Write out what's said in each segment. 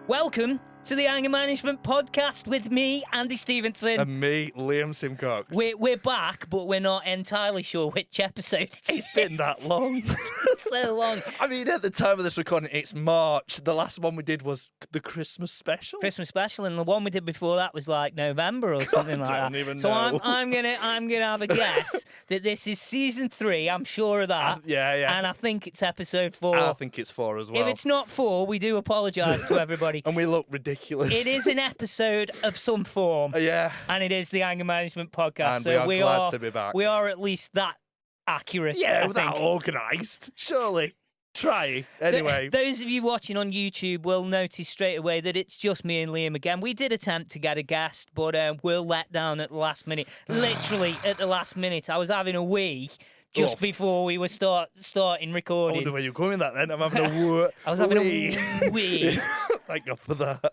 Welcome to the Anger Management Podcast with me, Andy Stevenson. And me, Liam Simcox. We're back, but we're not entirely sure which episode It's been that long. So long. I mean, at the time of this recording, it's March. The last one we did was the Christmas special. Christmas special, and the one we did before that was like November or something like that. I don't even so know. I'm gonna have a guess that this is season 3. I'm sure of that. Yeah. And I think it's episode 4. I think it's 4 as well. If it's not 4, we do apologise to everybody. And we look ridiculous. It is an episode of some form. Yeah. And it is the Anger Management Podcast. And so we are glad to be back. We are at least that accurate. Yeah, I we're that think. organised. Surely. Try. Anyway. Those of you watching on YouTube will notice straight away that it's just me and Liam again. We did attempt to get a guest, but we're let down at the last minute. Literally at the last minute. I was having a wee just before we were starting I recording. wonder where you're going with that then. I'm having a I was having a wee. Thank God for that.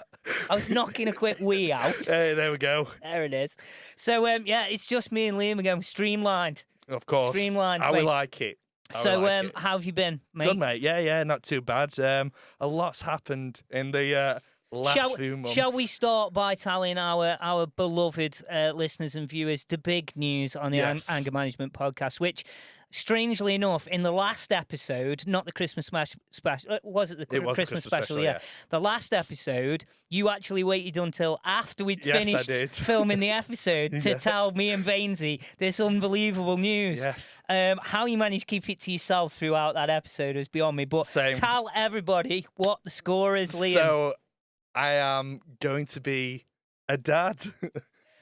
I was knocking a quick wee out. Hey, there we go. There it is. So, yeah, it's just me and Liam again. Streamlined. Of course. Streamlined, How we mate. like it. So, how have you been, mate? Good, mate. Yeah, not too bad. A lot's happened in the last few months. Shall we start by telling our beloved listeners and viewers the big news on the Anger Management Podcast, which, strangely enough, in the last episode, not the Christmas special, was it the Christmas special? Yeah. The last episode, you actually waited until after we'd finished filming the episode to tell me and Vainsy this unbelievable news. Yes. How you managed to keep it to yourself throughout that episode is beyond me. But tell everybody what the score is, Liam. So, I am going to be a dad.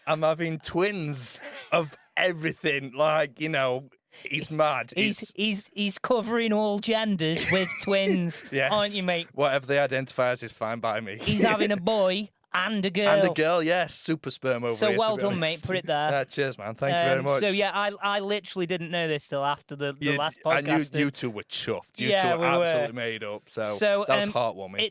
I'm having twins of everything. Like, you know, he's mad. He's covering all genders with twins, aren't you, mate? Whatever they identify as is fine by me. He's having a boy and a girl. And a girl, yes. Super sperm over here. So well to be done, honest. mate. Put it there. Cheers, man. Thank you very much. So, yeah, I literally didn't know this till after the last podcast. And you two were chuffed. You Yeah, two were absolutely made up. So that was heartwarming.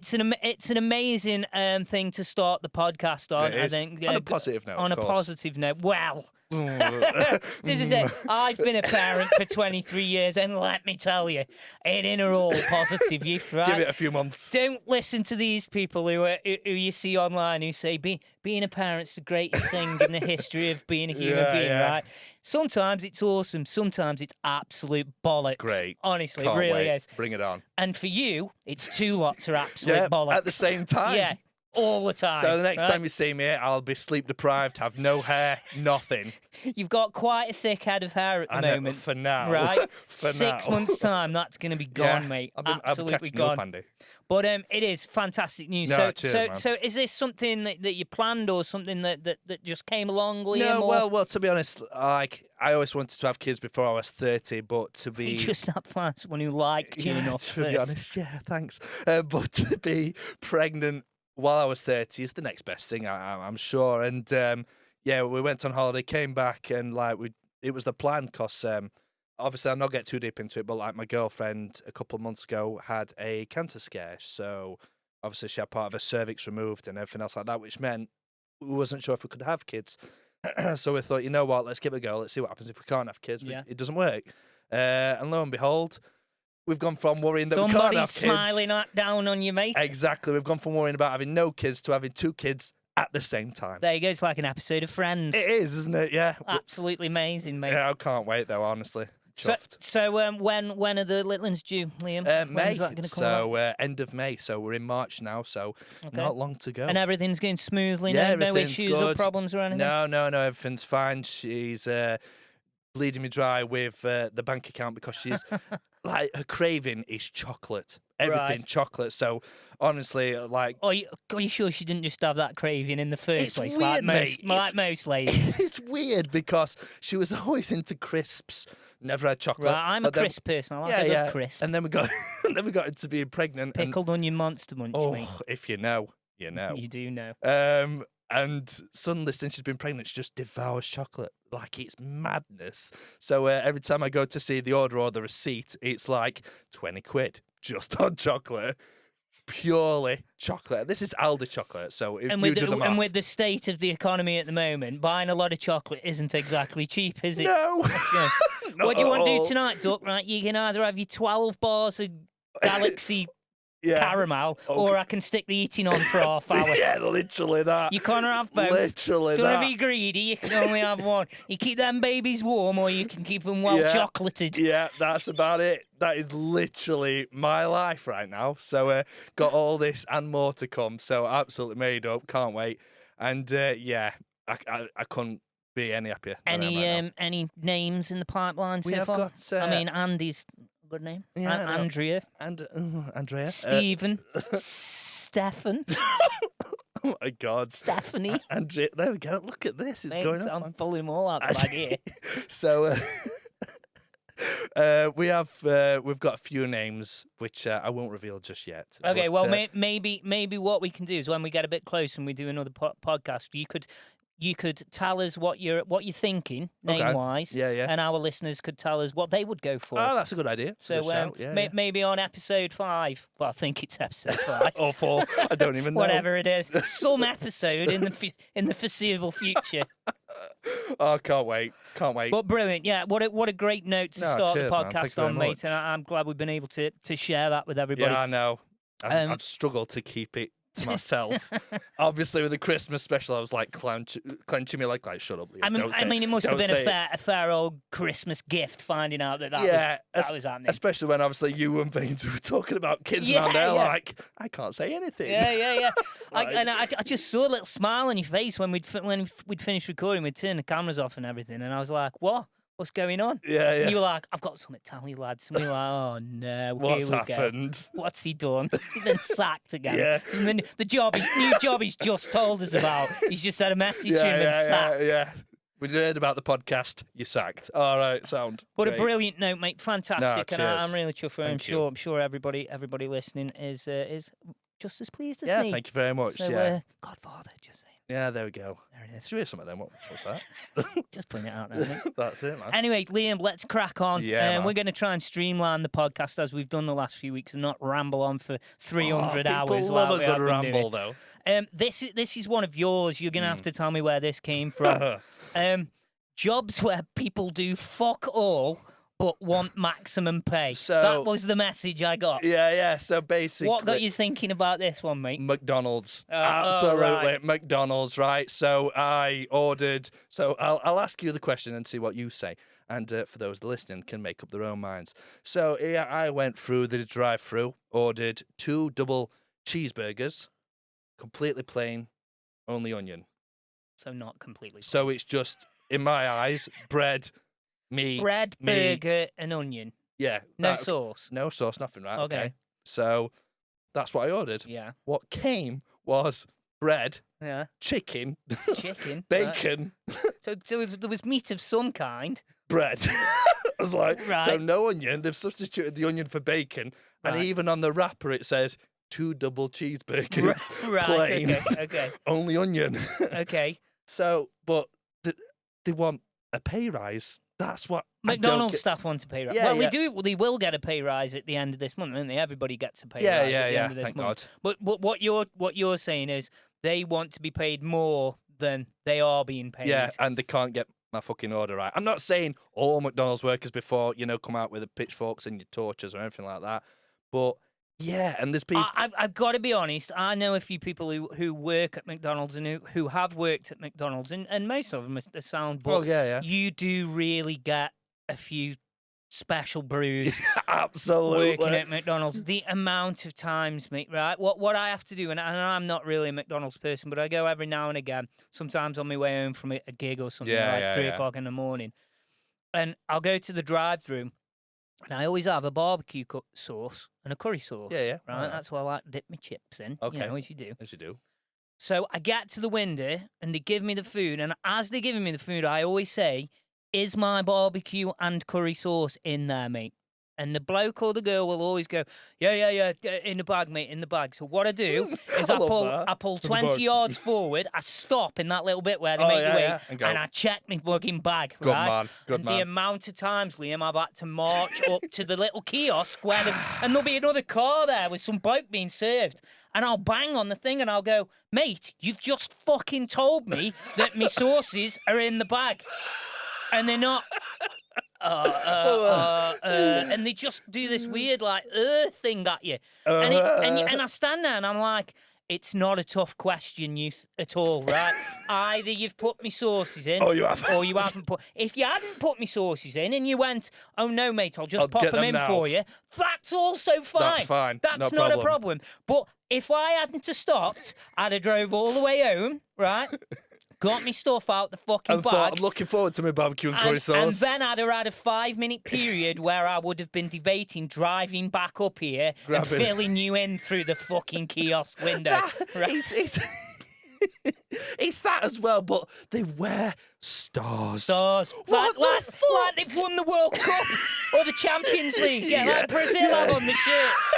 It's an amazing thing to start the podcast on. It is. I think On a positive note. On of a course. positive note. Well. This is it. I've been a parent for 23 years, and let me tell you, it ain't all positive, youth, right? Give it a few months. Don't listen to these people who you see online who say being a parent's the greatest thing in the history of being a human being, right? Sometimes it's awesome. Sometimes it's absolute bollocks. Great. Honestly, Can't it really wait. is. Bring it on. And for you, it's 2 lots are absolute bollocks. At the same time. Yeah. All the time. So the next time you see me, I'll be sleep deprived, have no hair, nothing. You've got quite a thick head of hair at the moment. For now. Right? For 6 now. months' time, that's going to be gone, mate. Absolutely gone. Up, Andy. But it is fantastic news. No, cheers, man. So is this something that you planned or something that just came along, Liam? No, well, to be honest, like I always wanted to have kids before I was 30, but to be... You just have to find someone who liked you enough to be honest, thanks. But to be pregnant while I was 30 is the next best thing, I'm sure. And we went on holiday, came back, and it was the plan because obviously I'll not get too deep into it, but like my girlfriend a couple of months ago had a cancer scare, so obviously she had part of her cervix removed and everything else like that, which meant we wasn't sure if we could have kids. So we thought, you know what, let's give it a go. Let's see what happens if we can't have kids. It doesn't work. And lo and behold, we've gone from worrying that we can't have kids. Somebody's smiling down on you, mate. Exactly. We've gone from worrying about having no kids to having 2 kids at the same time. There you go. It's like an episode of Friends. It is, isn't it? Yeah. Absolutely amazing, mate. Yeah, I can't wait, though, honestly. Chuffed. So when are the little ones due, Liam? May. When's that going to come out? End of May. So we're in March now, so not long to go. And everything's going smoothly? Yeah, no issues good. or problems or anything? No, everything's fine. She's bleeding me dry with the bank account because she's... Like, her craving is chocolate. Everything chocolate. So, honestly, like... Are you sure she didn't just have that craving in the first place? Weird, like most ladies. It's weird because she was always into crisps. Never had chocolate. Right, I'm a crisp person. I like a good crisp. And then we got into being pregnant. Pickled onion monster munch, mate. If you know, you know. You do know. And suddenly, since she's been pregnant, she just devours chocolate. Like, it's madness. So every time I go to see the order or the receipt, it's like 20 quid just on chocolate. Purely chocolate. This is Aldi chocolate, so if you do the math. And with the state of the economy at the moment, buying a lot of chocolate isn't exactly cheap, is it? No. What do you want to do tonight, Duck? Right, you can either have your 12 bars of Galaxy caramel, or I can stick the eating on for half hour. Yeah, literally that. You can't have both. Literally Don't that. be greedy. You can only have one. You keep them babies warm, or you can keep them well chocolated. Yeah, that's about it. That is literally my life right now. So got all this and more to come. So absolutely made up. Can't wait. And I couldn't be any happier. Any names in the pipeline so We have far? got. I mean, Andy's a good name. Yeah, I know. Andrea. And Andrea. Stephen. Stefan. Oh my God. Stephanie. Andrea. There we go. Look at this. It's Mate, going on. I'm pulling them all out the bag here. So we've got a few names which I won't reveal just yet. Okay, but, well, maybe what we can do is when we get a bit closer and we do another podcast, you could tell us what you're thinking name wise, and our listeners could tell us what they would go for. Oh, that's a good idea. So maybe on episode 5. Well, I think it's episode 5 or 4. I don't even know. Whatever it is, some episode in the foreseeable future. Oh, can't wait. But brilliant, yeah. What a great note to start the podcast on, mate. Much. And I'm glad we've been able to share that with everybody. Yeah, I know. I've struggled to keep it to myself. Obviously, with the Christmas special, I was like clenching me like shut up, Liam. I mean, it must have been a fair old Christmas gift finding out that was happening. Especially when obviously you and Baines were talking about kids around there, like I can't say anything. Yeah. I just saw a little smile on your face when we'd finished recording. We'd turned the cameras off and everything, and I was like, "What? What's going on?" Yeah. And you were like, "I've got something to tell you, lads." And we were like, "Oh no, what's here we happened? Go. What's he done?" He's been sacked again. Yeah. And then the new job he's just told us about. He's just had a message to him and sacked. Yeah. We heard about the podcast. You sacked. All right, sound. What great. A brilliant note, mate! Fantastic, and I'm really chuffed for it. I'm sure everybody listening is just as pleased as me. Yeah, thank you very much. So, Godfather, just saying. Yeah, there we go. There it is. Should we hear some of them? What's that? Just putting it out there, mate. That's it, man. Anyway, Liam, let's crack on. Yeah, we're going to try and streamline the podcast as we've done the last few weeks and not ramble on for 300 hours. People love like a good ramble, though. This is one of yours. You're going to have to tell me where this came from. Jobs where people do fuck all but want maximum pay. So, that was the message I got. Yeah. So basically, what got you thinking about this one, mate? McDonald's. Absolutely, right. McDonald's. Right. So I ordered. So I'll ask you the question and see what you say. And for those listening, can make up their own minds. So I went through the drive-through, ordered 2 double cheeseburgers, completely plain, only onion. So not completely. So it's just, in my eyes, bread. Bread, burger, and onion. Yeah. No sauce. No sauce, nothing, right? Okay. So that's what I ordered. Yeah. What came was bread, chicken, bacon. So there was meat of some kind. Bread. I was like, right. So no onion. They've substituted the onion for bacon. Right. And even on the wrapper it says 2 double cheeseburgers. Right. Plain. Okay. Only onion. Okay. So, but they want a pay rise. That's what McDonald's staff want a pay rise. Yeah, they do. They will get a pay rise at the end of this month, don't they? Everybody gets a pay rise at the end of this thank month. God. But what you're saying is they want to be paid more than they are being paid. Yeah, and they can't get my fucking order right. I'm not saying all McDonald's workers before come out with the pitchforks and your torches or anything like that, but yeah, and there's people. I've got to be honest. I know a few people who work at McDonald's and who have worked at McDonald's, and most of them are sound. But you do really get a few special brews. Absolutely. Working at McDonald's, the amount of times, mate. Right, what I have to do, and I'm not really a McDonald's person, but I go every now and again. Sometimes on my way home from a gig or something, 3 o'clock in the morning, and I'll go to the drive-through. And I always have a barbecue sauce and a curry sauce. Yeah. Right? That's what I like to dip my chips in. Okay. As you do. As you do. So I get to the window and they give me the food. And as they're giving me the food, I always say, is my barbecue and curry sauce in there, mate? And the bloke or the girl will always go, yeah, in the bag, mate, in the bag. So what I do is I pull 20 yards forward, I stop in that little bit where they make you wait, and I check my fucking bag, right? Good man. The amount of times, Liam, I've had to march up to the little kiosk and there'll be another car there with some bloke being served. And I'll bang on the thing and I'll go, mate, you've just fucking told me that my sauces are in the bag. And they're not. and they just do this weird like thing at you, and I stand there and I'm like, it's not a tough question, at all, right? Either you've put me sauces in, or you haven't. or you haven't put. If you hadn't put me sauces in, and you went, "Oh no, mate, I'll just pop them in now. for you," that's also fine. That's fine. That's No not problem. a problem. But if I hadn't have stopped, I'd have drove all the way home, right? Got me stuff out the fucking And bag. thought, I'm looking forward to my barbecue and curry sauce. And then I'd have had a 5-minute period where I would have been debating driving back up here and filling you in through the fucking kiosk window. It's that as well, but they wear stars. Stars. What like the fuck? Like they've won the World Cup or the Champions League. Yeah, like Brazil have on the shirts.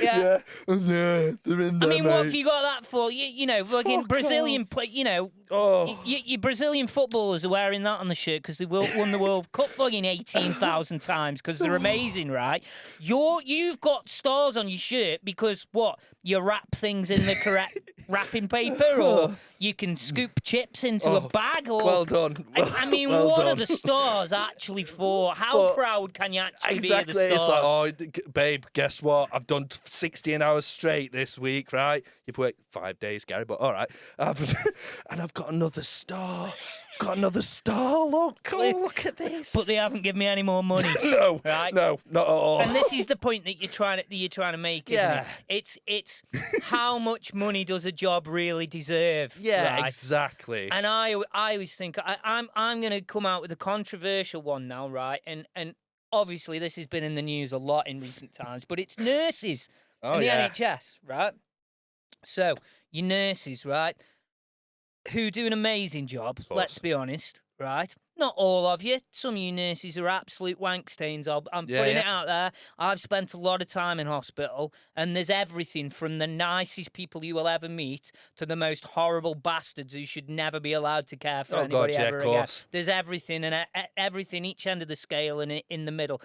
Yeah, they're in there, I mean, what mate. have you got that for? You know, fucking Brazilian play. You know, your Brazilian footballers are wearing that on the shirt because they won the World Cup fucking 18,000 times because they're amazing, right? You've got stars on your shirt because what? You wrap things in the correct wrapping paper, or you can scoop chips into a bag, or well done. I mean, well what done. are the stars actually for? How proud can you actually be of the stars? It's like, oh, babe, guess what? I've done 16 hours straight this week, right? You've worked 5 days, Gary, but all right. And I've got another star. Got another star. Look at this. But they haven't given me any more money. No, right? No, not at all. And this is the point that you're trying to make. Isn't it? It's how much money does a job really deserve? Yeah, right? exactly. And I always think I'm going to come out with a controversial one now, right? And obviously this has been in the news a lot in recent times, but it's nurses in the NHS, right? So your nurses, right, who do an amazing job. Let's be honest, right? Not all of you. Some of you nurses are absolute wank stains. I'm putting it out there. I've spent a lot of time in hospital, and there's everything from the nicest people you will ever meet to the most horrible bastards who should never be allowed to care for anybody ever again. There's everything, and everything, each end of the scale, and in the middle.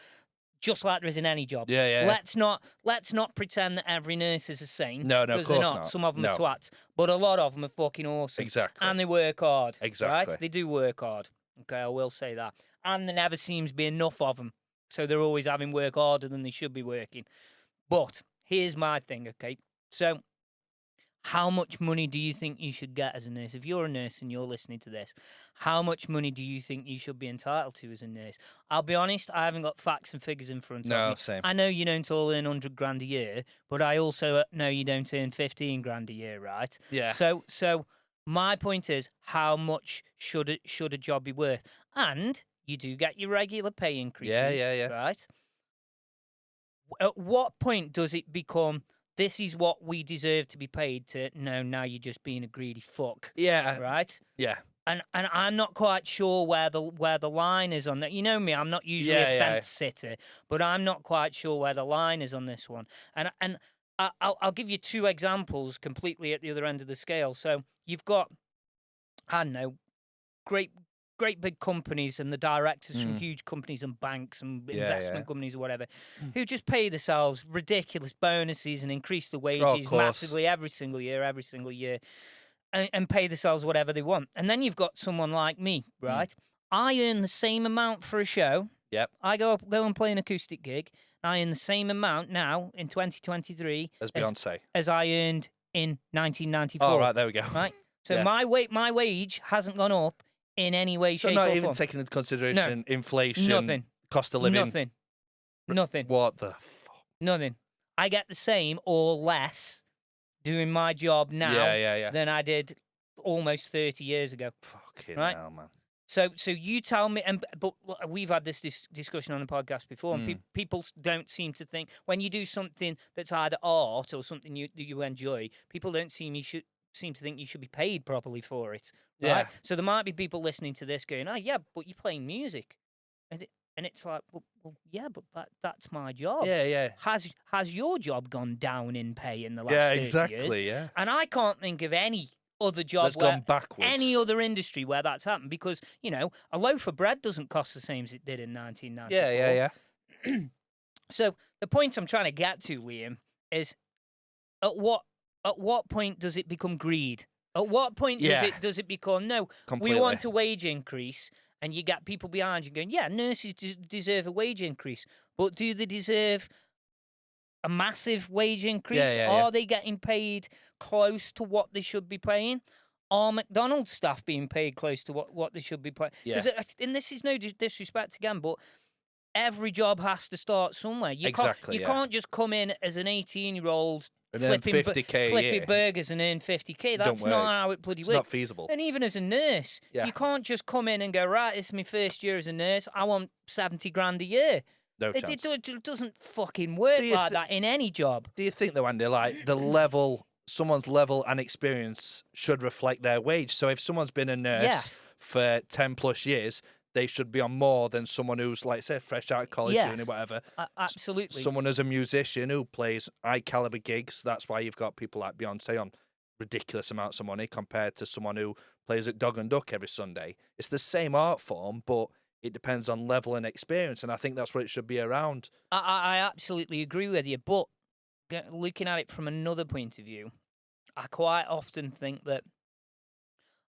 Just like there is in any job. Let's not pretend that every nurse is a saint. No, of course they're not. not. Some of them are twats, but a lot of them are fucking awesome. Exactly. And they work hard. Exactly. Right? They do work hard. Okay, I will say that. And there never seems to be enough of them, so they're always having work harder than they should be working. But here's my thing, okay? So, how much money do you think you should get as a nurse? If you're a nurse and you're listening to this, how much money do you think you should be entitled to as a nurse? I'll be honest, I haven't got facts and figures in front of me. No, same. I know you don't all earn 100 grand a year, but I also know you don't earn 15 grand a year, right? Yeah. So my point is, how much should a job be worth? And you do get your regular pay increases, right? At what point does it become, this is what we deserve to be paid, to no, now you're just being a greedy fuck? Yeah. Right? Yeah. And I'm not quite sure where the line is on that. You know me, I'm not usually a fence sitter, but I'm not quite sure where the line is on this one. And I'll give you two examples completely at the other end of the scale. So you've got, I don't know, great big companies and the directors from huge companies and banks and investment companies or whatever, who just pay themselves ridiculous bonuses and increase the wages massively every single year, and pay themselves whatever they want. And then you've got someone like me, right? I earn the same amount for a show. Yep. I go and play an acoustic gig. I earn the same amount now in 2023 as Beyonce, as I earned in 1994. Oh, right, there we go. Right. So my wage hasn't gone up in any way, shape, or form. So not even taking into consideration inflation, nothing, cost of living, nothing. What the fuck? Nothing. I get the same or less doing my job now than I did almost 30 years ago. Fucking hell, man. So you tell me, but we've had this discussion on the podcast before, and people don't seem to think, when you do something that's either art or something you enjoy, people don't seem to think you should be paid properly for it. Right? Yeah. So there might be people listening to this going, oh yeah, but you're playing music. And it's like, well, yeah, but that's my job. Yeah. Has your job gone down in pay in the last 30 years? Exactly, yeah. And I can't think of any other job that's gone backwards. Any other industry where that's happened, because, you know, a loaf of bread doesn't cost the same as it did in 1994. Yeah. So the point I'm trying to get to, Liam, is at what point does it become greed? At what point does it become, no, completely. we want a wage increase, and you get people behind you going, yeah, nurses deserve a wage increase, but do they deserve a massive wage increase? Are they getting paid close to what they should be paying? Are McDonald's staff being paid close to what they should be paying? Yeah. And this is no disrespect again, but every job has to start somewhere. You Exactly. can't just come in as an 18-year-old flipping 50K flipping burgers and earn 50K. That's not how it bloody works. It's not feasible. And even as a nurse, Yeah. you can't just come in and go, right, this is my first year as a nurse. I want 70 grand a year. No chance. It doesn't fucking work like that in any job. Do you think, though, Andy, like someone's level and experience should reflect their wage? So if someone's been a nurse for 10 plus years, they should be on more than someone who's, like, say, fresh out of college, uni, whatever. Absolutely. Someone as a musician who plays high caliber gigs. That's why you've got people like Beyonce on ridiculous amounts of money compared to someone who plays at Dog and Duck every Sunday. It's the same art form, but it depends on level and experience, and I think that's what it should be around. I absolutely agree with you, but looking at it from another point of view, I quite often think that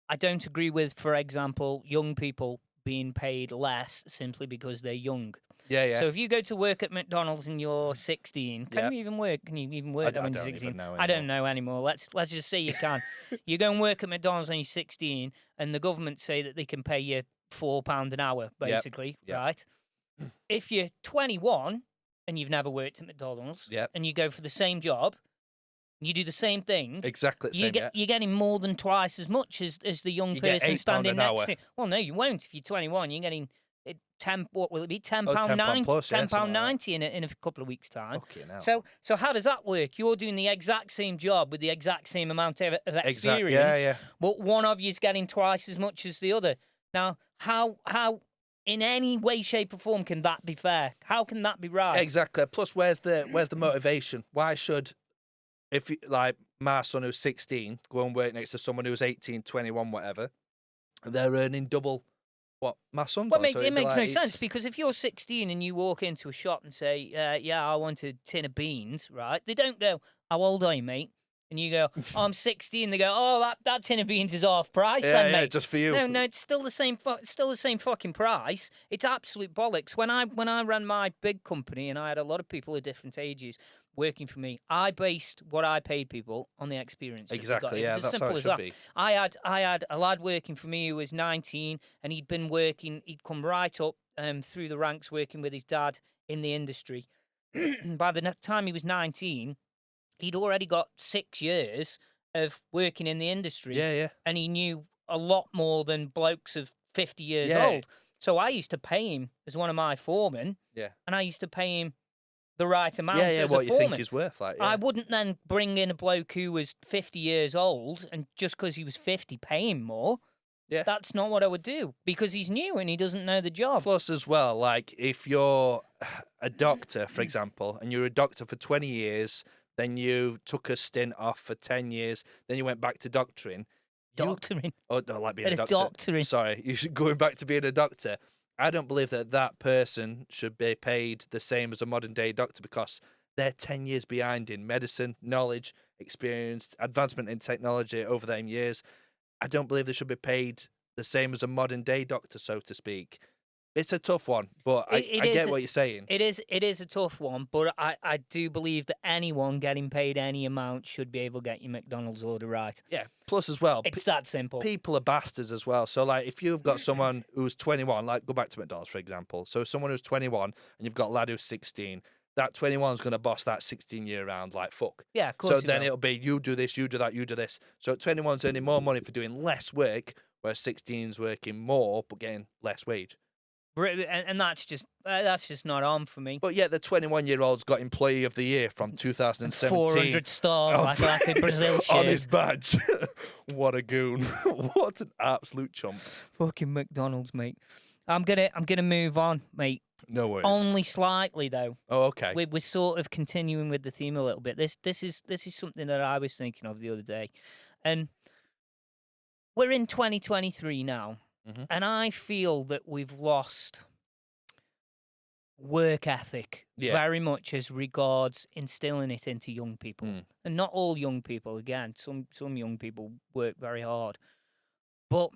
I don't agree with, for example, young people being paid less simply because they're young. Yeah. So if you go to work at McDonald's and you're 16, can you even work? Can you even work when you're 16? I don't know anymore. Let's just say you can. You go and work at McDonald's when you're 16, and the government say that they can pay you £4 an hour, basically, right? If you're 21 and you've never worked at McDonald's, and you go for the same job, you do the same thing. Exactly the same, you're getting more than twice as much as the young person standing next to you. Well, no, you won't. If you're 21, you're getting what will it be? £10.90 £10.90 in a couple of weeks' time. Okay, now. So how does that work? You're doing the exact same job with the exact same amount of experience, but one of you's getting twice as much as the other. Now, how in any way, shape, or form can that be fair? How can that be right? Exactly. Plus, where's the motivation? Why should, if like my son who's 16 go and work next to someone who's 18, 21, whatever, they're earning double what my son's on? It makes no sense, because if you're 16 and you walk into a shop and say, I want a tin of beans, right? They don't go, how old are you, mate? And you go, oh, I'm 16. They go, oh, that tin of beans is half price, then, mate. Just for you. No, it's still the same. Still the same fucking price. It's absolute bollocks. When I ran my big company and I had a lot of people of different ages working for me, I based what I paid people on the experience. Exactly. It was as simple as that. I had a lad working for me who was 19, and he'd been working. He'd come right up through the ranks, working with his dad in the industry. By the time he was 19. He'd already got 6 years of working in the industry. And he knew a lot more than blokes of 50 years old. So I used to pay him as one of my foremen. And I used to pay him the right amount as what a you foreman. think he's worth. Like, I wouldn't then bring in a bloke who was 50 years old and just because he was 50 pay him more. That's not what I would do, because he's new and he doesn't know the job. Plus, as well, like if you're a doctor, for example, and you're a doctor for 20 years... Then you took a stint off for 10 years. Then you went back to doctoring. Doctoring? Oh, no, like being a doctor. Doctoring. Sorry, you should going back to being a doctor. I don't believe that person should be paid the same as a modern day doctor, because they're 10 years behind in medicine, knowledge, experience, advancement in technology over them years. I don't believe they should be paid the same as a modern day doctor, so to speak. It's a tough one, but I get what you're saying. It is a tough one, but I do believe that anyone getting paid any amount should be able to get your McDonald's order right. Yeah, plus as well. It's that simple. People are bastards as well. So, like, if you've got someone who's 21, like, go back to McDonald's, for example. So, someone who's 21 and you've got a lad who's 16, that 21's going to boss that 16-year round like fuck. Yeah, of course. So then it'll be, you do this, you do that, you do this. So 21's earning more money for doing less work, whereas 16's working more but getting less wage. And that's just not on for me. But yet the 21-year-old's got Employee of the Year from 2017. 400 stars like a Brazil shirt. On his badge. What a goon. What an absolute chump. Fucking McDonald's, mate. I'm gonna move on, mate. No worries. Only slightly, though. Oh, okay. We're sort of continuing with the theme a little bit. This is something that I was thinking of the other day. And we're in 2023 now. Mm-hmm. And I feel that we've lost work ethic very much as regards instilling it into young people. And not all young people, again, some young people work very hard. But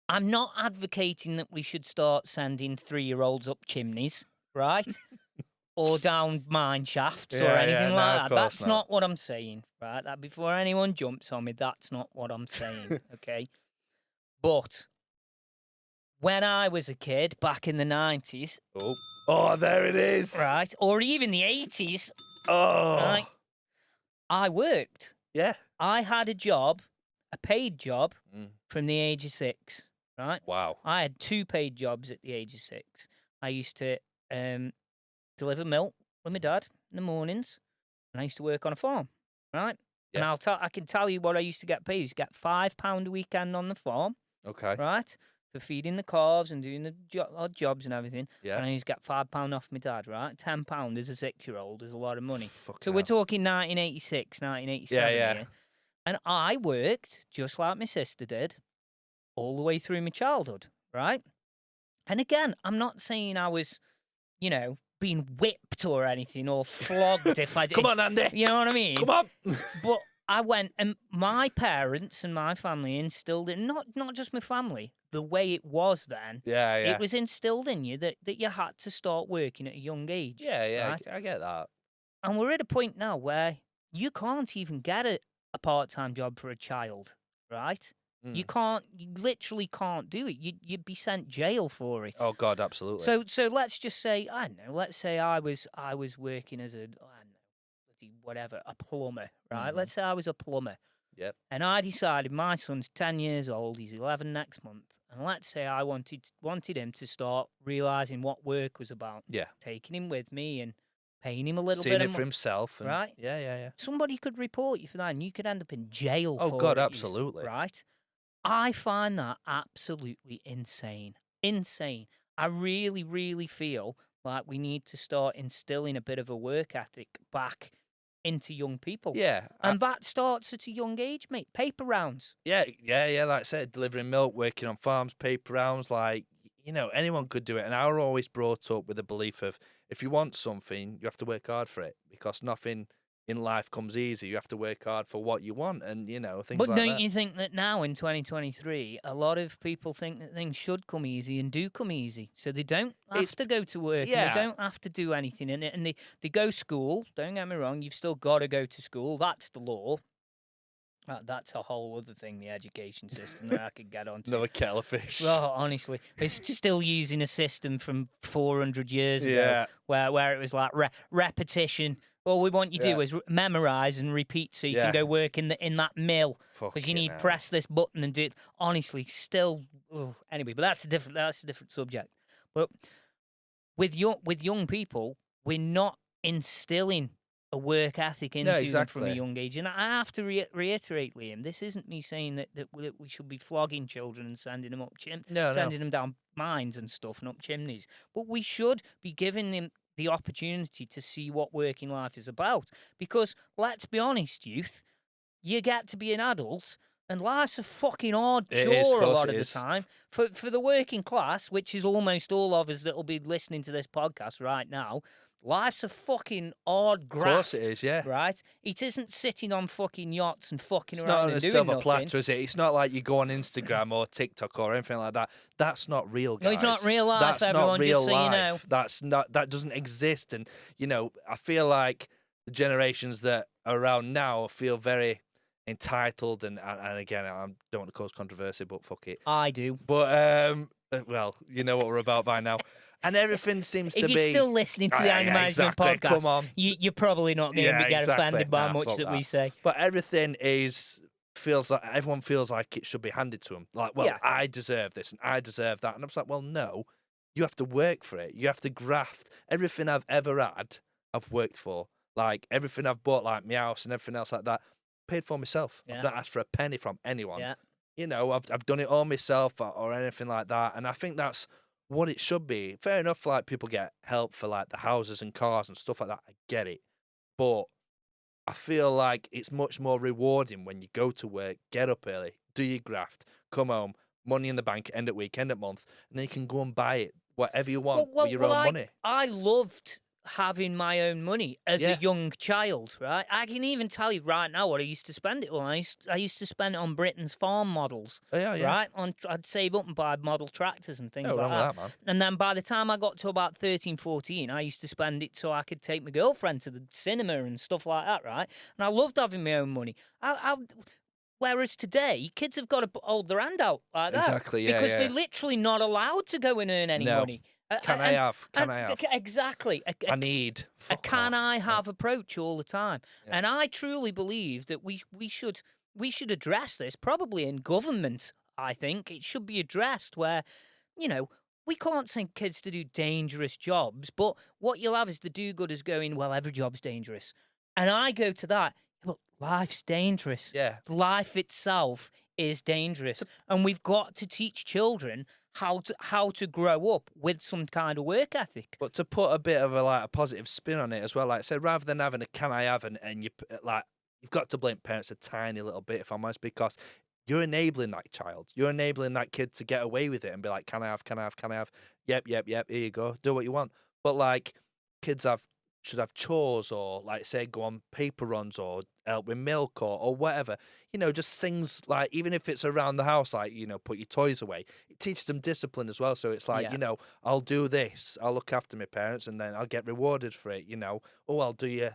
I'm not advocating that we should start sending 3-year-olds up chimneys, right? Or down mine shafts or anything no, like of that. course That's not what I'm saying, right? That before anyone jumps on me, that's not what I'm saying, okay? But when I was a kid back in the 90s, Oh, there it is. right, or even the 80s, Oh, right, I worked. yeah. I had a job, a paid job, Mm. from the age of 6, right? Wow. I had 2 paid jobs at the age of 6. I used to deliver milk with my dad in the mornings, and I used to work on a farm, right? And Yeah. I can tell you what I used to get paid. I used to get £5 a weekend on the farm, Okay. right, for feeding the calves and doing the odd jobs and everything. Yeah. And I used to get £5 off my dad, right? £10 as a 6-year-old is a lot of money. Fucking So hell. we're talking 1986, 1987 Yeah. here. And I worked just like my sister did all the way through my childhood, right? And again, I'm not saying I was, being whipped or anything or flogged if I did. Come on, Andy. You know what I mean? Come on. But I went, and my parents and my family instilled in, not just my family, the way it was then. Yeah. It was instilled in you that you had to start working at a young age. Yeah. Right? I get that. And we're at a point now where you can't even get a part-time job for a child, right? You literally can't do it. You'd be sent jail for it. Oh God, absolutely. So let's just say, I don't know, let's say I was working as a plumber, right? Let's say I was a plumber. Yep. And I decided my son's 10 years old, he's 11 next month. And let's say I wanted him to start realizing what work was about. Yeah. Taking him with me and paying him a little Seeing bit it for himself. And, right? Yeah. Somebody could report you for that and you could end up in jail Oh for God, it, absolutely. right? I find that absolutely insane. Insane. I really, really feel like we need to start instilling a bit of a work ethic back into young people. Yeah. And that starts at a young age, mate. Paper rounds. Yeah. Like I said, delivering milk, working on farms, paper rounds, like, anyone could do it. And I was always brought up with the belief of, if you want something, you have to work hard for it, because nothing in life comes easy. You have to work hard for what you want, and things But like that. don't you think that now in 2023, a lot of people think that things should come easy and do come easy, so they don't have to go to work and they don't have to do anything in it, and they go school. Don't get me wrong, you've still got to go to school. That's the law. That's a whole other thing, the education system that I could get onto. Another kettle of fish. Oh, honestly, it's still using a system from 400 years ago, where it was like repetition. All we want you to do is memorize and repeat, so you can go work in that mill, because you need to press this button and do it. Honestly, still. Anyway, but that's a different subject. But with young people, we're not instilling a work ethic into them from a young age. And I have to reiterate, Liam, this isn't me saying that we should be flogging children and sending them them down mines and stuff and up chimneys. But we should be giving them the opportunity to see what working life is about. Because let's be honest, youth, you get to be an adult and life's a fucking hard chore a lot of the time. For the working class, which is almost all of us that will be listening to this podcast right now, life's a fucking hard graft. Of course it is, yeah. Right? It isn't sitting on fucking yachts and fucking it's around not and on a doing silver nothing. platter, is it? It's not like you go on Instagram or TikTok or anything like that. That's not real, guys. No, it's not real life, That's everyone, not real just so you know. life. That doesn't exist. And, I feel like the generations that are around now feel very entitled, and again, I don't want to cause controversy, but fuck it. I do. But, well, you know what we're about by now. And everything seems to be... If you're still listening to the Anger Management podcast, come on. You're probably not going to get offended by much that we say. But everything feels like everyone feels like it should be handed to them. Like, well, I deserve this and I deserve that. And I'm just like, well, no, you have to work for it. You have to graft. Everything I've ever had, I've worked for. Like, everything I've bought, like my house and everything else like that, paid for myself. I've not asked for a penny from anyone. Yeah. I've done it all myself or anything like that. And I think that's what it should be. Fair enough, like, people get help for, like, the houses and cars and stuff like that. I get it. But I feel like it's much more rewarding when you go to work, get up early, do your graft, come home, money in the bank, end at week, end at month, and then you can go and buy it, whatever you want, with your own money. I loved having my own money as a young child, right? I can even tell you right now what I used to spend it on. I used to spend it on Britain's farm models, right? I'd save up and buy model tractors and things like that. Man. And then by the time I got to about 13, 14, I used to spend it so I could take my girlfriend to the cinema and stuff like that, right? And I loved having my own money. Whereas today, kids have got to hold their hand out like that. Exactly, yeah, because they're literally not allowed to go and earn any money. Can I have? Exactly. I need. A can I have approach all the time. Yeah. And I truly believe that we should address this, probably in government, I think. It should be addressed where, we can't send kids to do dangerous jobs, but what you'll have is the do-gooders going, well, every job's dangerous. And I go to that, but life's dangerous. Yeah. Life itself is dangerous. And we've got to teach children how to grow up with some kind of work ethic. But to put a bit of a positive spin on it as well, like I said, rather than having a can I have and you've got to blame parents a tiny little bit, if I'm honest, because you're enabling that child. You're enabling that kid to get away with it and be like, can I have, can I have, can I have? Yep, here you go. Do what you want. But kids should have chores or say go on paper runs or help with milk or whatever, just things even if it's around the house, put your toys away, it teaches them discipline as well. So it's I'll do this, I'll look after my parents and then I'll get rewarded for it, I'll do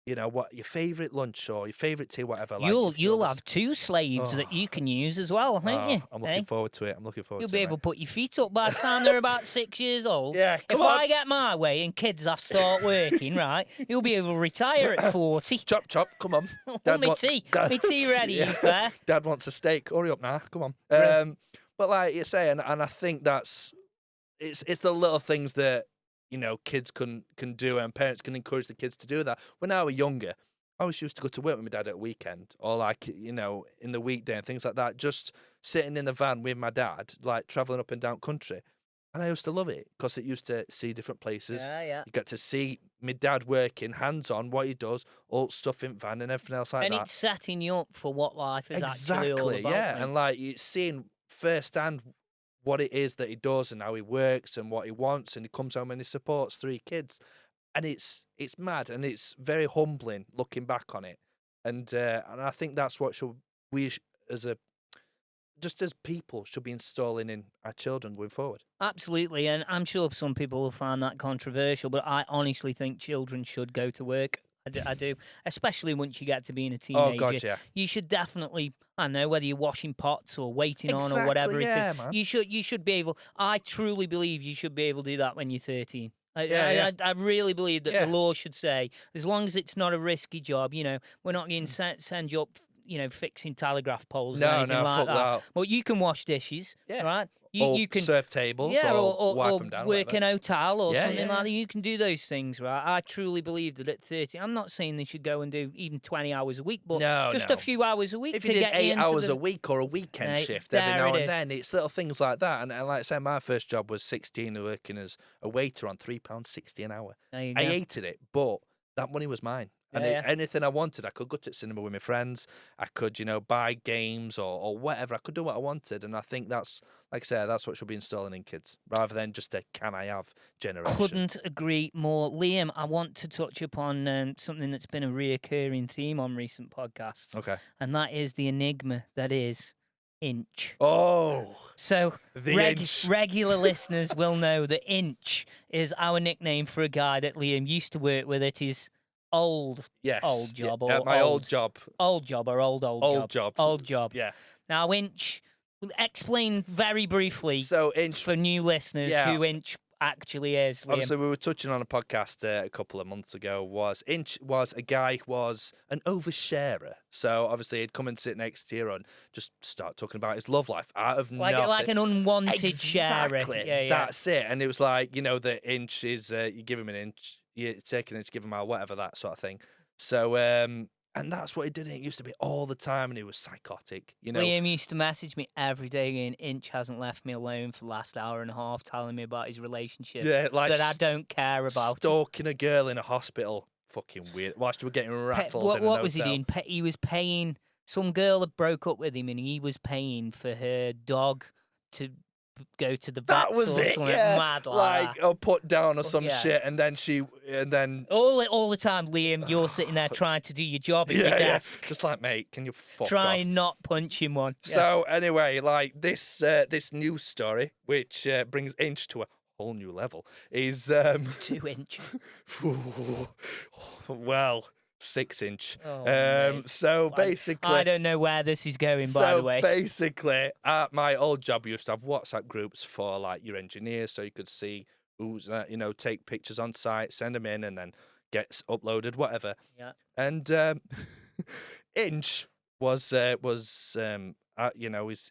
what your favorite lunch or your favorite tea, whatever. You'll have two slaves that you can use as well, won't you? I'm looking forward to it. You'll be able to put your feet up by the time they're about 6 years old. Yeah, if I get my way and kids have to start working, right, you'll be able to retire at 40. Chop, come on. Me tea ready, you pair. Dad wants a steak. Hurry up now. Come on. But like you say, and I think it's the little things that kids can do and parents can encourage the kids to do that. When I was younger, I always used to go to work with my dad at a weekend or in the weekday and things like that, just sitting in the van with my dad, traveling up and down country. And I used to love it because it used to see different places. Yeah. You get to see my dad working hands-on, what he does, all stuff in van and everything else like that. And it's setting you up for what life is actually all about. Yeah. And it's seeing firsthand what it is that he does and how he works and what he wants, and he comes home and he supports 3 kids, and it's mad and it's very humbling looking back on it, and I think that's what we as people should be installing in our children going forward. Absolutely, and I'm sure some people will find that controversial, but I honestly think children should go to work. I do, especially once you get to being a teenager. Oh God, yeah. You should definitely, I don't know, whether you're washing pots or waiting on or whatever it is. Man. You should be able. I truly believe you should be able to do that when you're 13. I really believe that the law should say, as long as it's not a risky job, we're not going to send you up, fixing telegraph poles or anything like that. But you can wash dishes, right? You can serve tables or wipe them down. Work in a hotel or something like that. You can do those things, right? I truly believe that at 30, I'm not saying they should go and do even 20 hours a week, but just a few hours a week. If you did 8 hours a week or a weekend shift every now and then, it's little things like that. And like I said, my first job was 16, working as a waiter on £3.60 an hour. I hated it, but that money was mine. And anything I wanted, I could go to the cinema with my friends. I could, buy games or whatever. I could do what I wanted. And I think that's, like I said, that's what should be installing in kids, rather than just a can I have generation. Couldn't agree more. Liam, I want to touch upon something that's been a reoccurring theme on recent podcasts. Okay. And that is the enigma that is Inch. Oh. So Inch. Regular listeners will know that Inch is our nickname for a guy that Liam used to work with at his old job. Old job. Old job or old job. Old job. Yeah. Now, Inch, explain very briefly Inch, for new listeners who Inch actually is, Liam. Obviously, we were touching on a podcast a couple of months ago. Inch was a guy who was an oversharer. So obviously, he'd come and sit next to you and just start talking about his love life out of nothing. Like an unwanted sharer. Yeah, that's it. And it was the Inch is, you give him an inch, you take an inch, give him out, whatever, that sort of thing. So, and that's what he did. It used to be all the time, and he was psychotic. Liam used to message me every day saying, Inch hasn't left me alone for the last hour and a half, telling me about his relationship that I don't care about. Stalking a girl in a hospital. Fucking weird. Whilst we were getting rattled What was he doing? He was paying... Some girl had broke up with him, and he was paying for her dog to go to the That vets was or it, something yeah. mad like that. or put down or some yeah. shit, and then All the time, Liam, you're sitting there trying to do your job at your desk. just like, mate, can you fuck Try off? and not punch him one. Yeah. So anyway, like this news story, which brings Inch to a whole new level, is 2 inch. well, 6 inch. Oh, mate. So basically, I don't know where this is going. By the way, basically, at my old job, you used to have WhatsApp groups for like your engineers, so you could see who's take pictures on site, send them in, and then gets uploaded, whatever. Yeah. And Inch was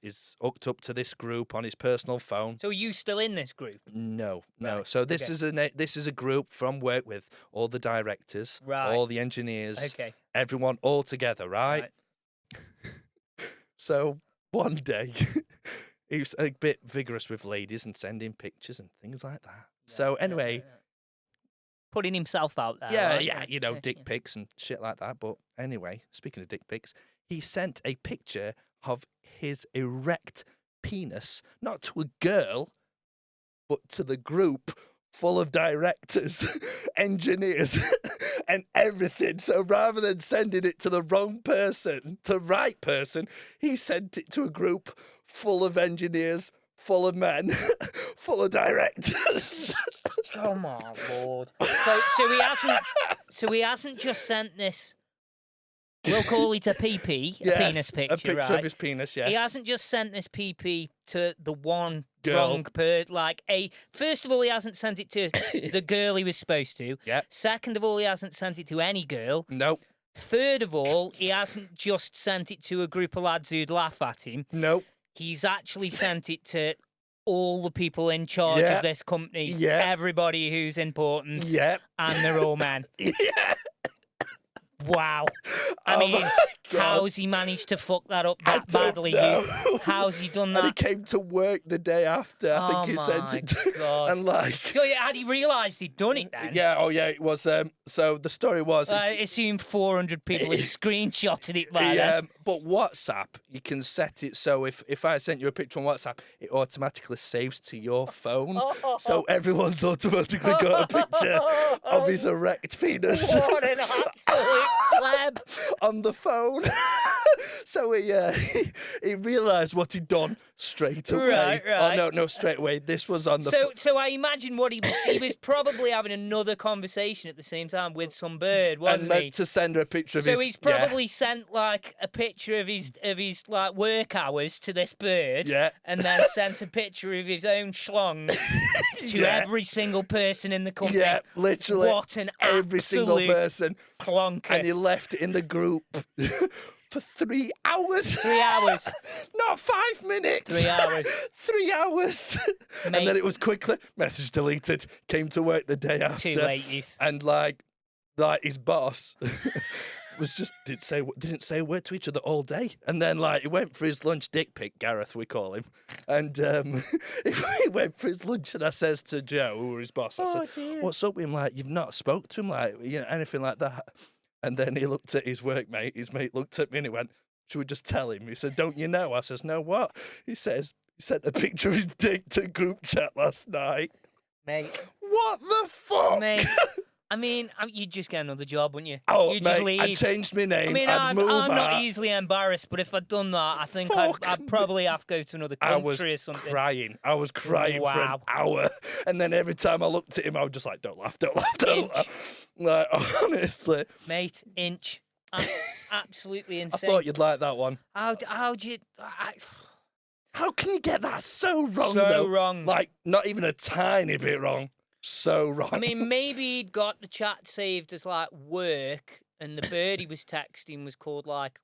is hooked up to this group on his personal phone. So are you still in this group? No. Right, So this is a group from work with all the directors, Right. all the engineers, Okay. everyone all together, right? So one day, he was a bit vigorous with ladies and sending pictures and things like that. So anyway, putting himself out there. yeah, right? dick pics and shit like that. But anyway, speaking of dick pics, he sent a picture of his erect penis, not to a girl, but to the group full of directors, engineers, and everything. So rather than sending it to the wrong person, the right person, he sent it to a group full of engineers, full of men, full of directors. Come on, Lord. So he hasn't just sent this. We'll call it a PP, a penis picture, a picture right? of his penis. Yes, He hasn't just sent this PP to the one girl. wrong person. First of all, he hasn't sent it to the girl he was supposed to. Yep. Second of all, he hasn't sent it to any girl. Nope. Third of all, he hasn't just sent it to a group of lads who'd laugh at him. Nope. He's actually sent it to all the people in charge of this company. Yeah. Everybody who's important. Yep. And they're all men. Yeah. Wow. I mean, how's he managed to fuck that up that badly? How's he done that? And he came to work the day after. I think he sent it to. God. And like. Had he realised he'd done it then? Yeah, oh yeah, it was. So the story was. I assume 400 people had screenshotted it by then. But WhatsApp, you can set it so if I sent you a picture on WhatsApp, it automatically saves to your phone. So everyone's automatically got a picture of his erect penis. What an absolute pleb. On the phone. So he realised what he'd done straight away. Right. Oh, no, straight away. This was on the So I imagine what he was probably having another conversation at the same time with some bird, wasn't and he? to send her a picture of his. So he's probably sent like a picture of his like work hours to this bird, and then sent a picture of his own schlong to every single person in the company. Yeah, literally. What an every single absolute person. plonker. And he left it in the group for 3 hours. 3 hours. Not 5 minutes. 3 hours. 3 hours. Mate. And then it was quickly message deleted. Came to work the day after. Too late, Heath. And like his boss was just didn't say a word to each other all day. And then like he went for his lunch, dick pic, Gareth we call him. And he went for his lunch, and I says to Joe, who was his boss, I said, dear. "What's up with him? Like you've not spoke to him, like anything like that." And then he looked at his workmate. His mate looked at me and he went, "Should we just tell him?" He said, "Don't you know?" I says, "No, what?" He says, he sent a picture of his dick to group chat last night. Mate. What the fuck? Mate. I mean, you'd just get another job, wouldn't you? Oh, you'd mate, just leave. I changed my name. I mean, I'd move I'm not out. easily embarrassed, but if I'd done that, I think Fuck I'd probably have to go to another country or something. I was crying for an hour. And then every time I looked at him, I was just like, don't laugh. Like, honestly. Mate, Inch. Absolutely insane. I thought you'd like that one. How'd you... How can you get that so wrong, So though? wrong. Like, not even a tiny bit wrong. So wrong. I mean, maybe he'd got the chat saved as, like, work, and the bird he was texting was called, like,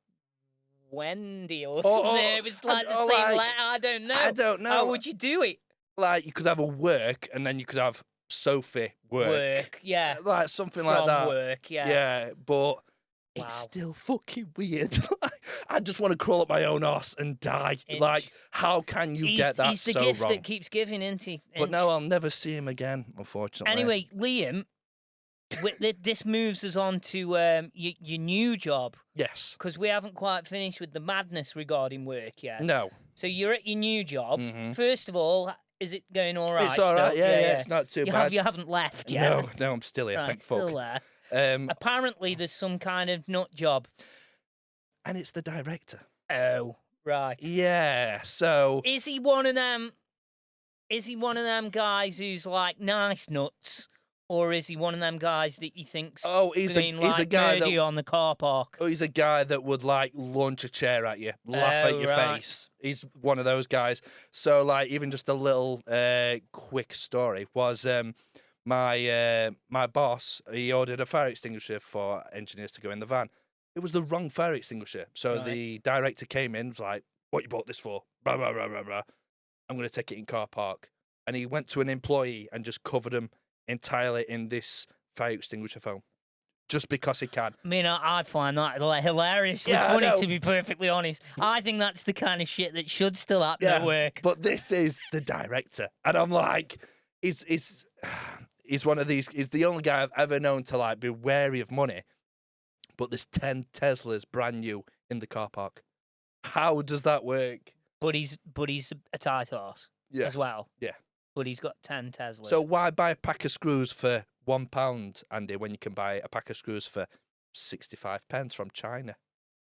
Wendy or something. It was like the same letter. I don't know. I don't know. How would you do it? Like, you could have a work, and then you could have Sophie work. Yeah. Like, something From like that. work, yeah. Yeah, but... Wow. It's still fucking weird. I just want to crawl up my own arse and die. Inch. Like, how can you get that he's the so gift wrong? that keeps giving, isn't he? But no, I'll never see him again, unfortunately. Anyway, Liam, this moves us on to your new job. Yes. Because we haven't quite finished with the madness regarding work yet. No. So you're at your new job. First of all, is it going all right? It's all right. still? Yeah, it's not too bad. You haven't left yet. No, I'm still here. Right, Thank still fuck. there. Apparently, there's some kind of nut job. And it's the director. Oh, right. Yeah. So Is he one of them? Is he one of them guys who's like nice nuts, or is he one of them guys that you think's he's like a guy nerdy that on the car park? he's a guy that would like launch a chair at you, laugh at your face. He's one of those guys. So like even just a little quick story was my boss, he ordered a fire extinguisher for engineers to go in the van. It was the wrong fire extinguisher. So the director came in, was like, "What you bought this for?" Blah blah blah blah blah. I'm going to take it in car park. And he went to an employee and just covered him entirely in this fire extinguisher foam. Just because he can. I mean, I find that like hilariously funny, to be perfectly honest. I think that's the kind of shit that should still happen at work. But this is the director. And I'm like, he's one of these, he's the only guy I've ever known to like be wary of money. But there's 10 Teslas brand new in the car park. How does that work? But he's a tight horse as well. Yeah. But he's got 10 Teslas. So why buy a pack of screws for £1, Andy, when you can buy a pack of screws for 65p from China?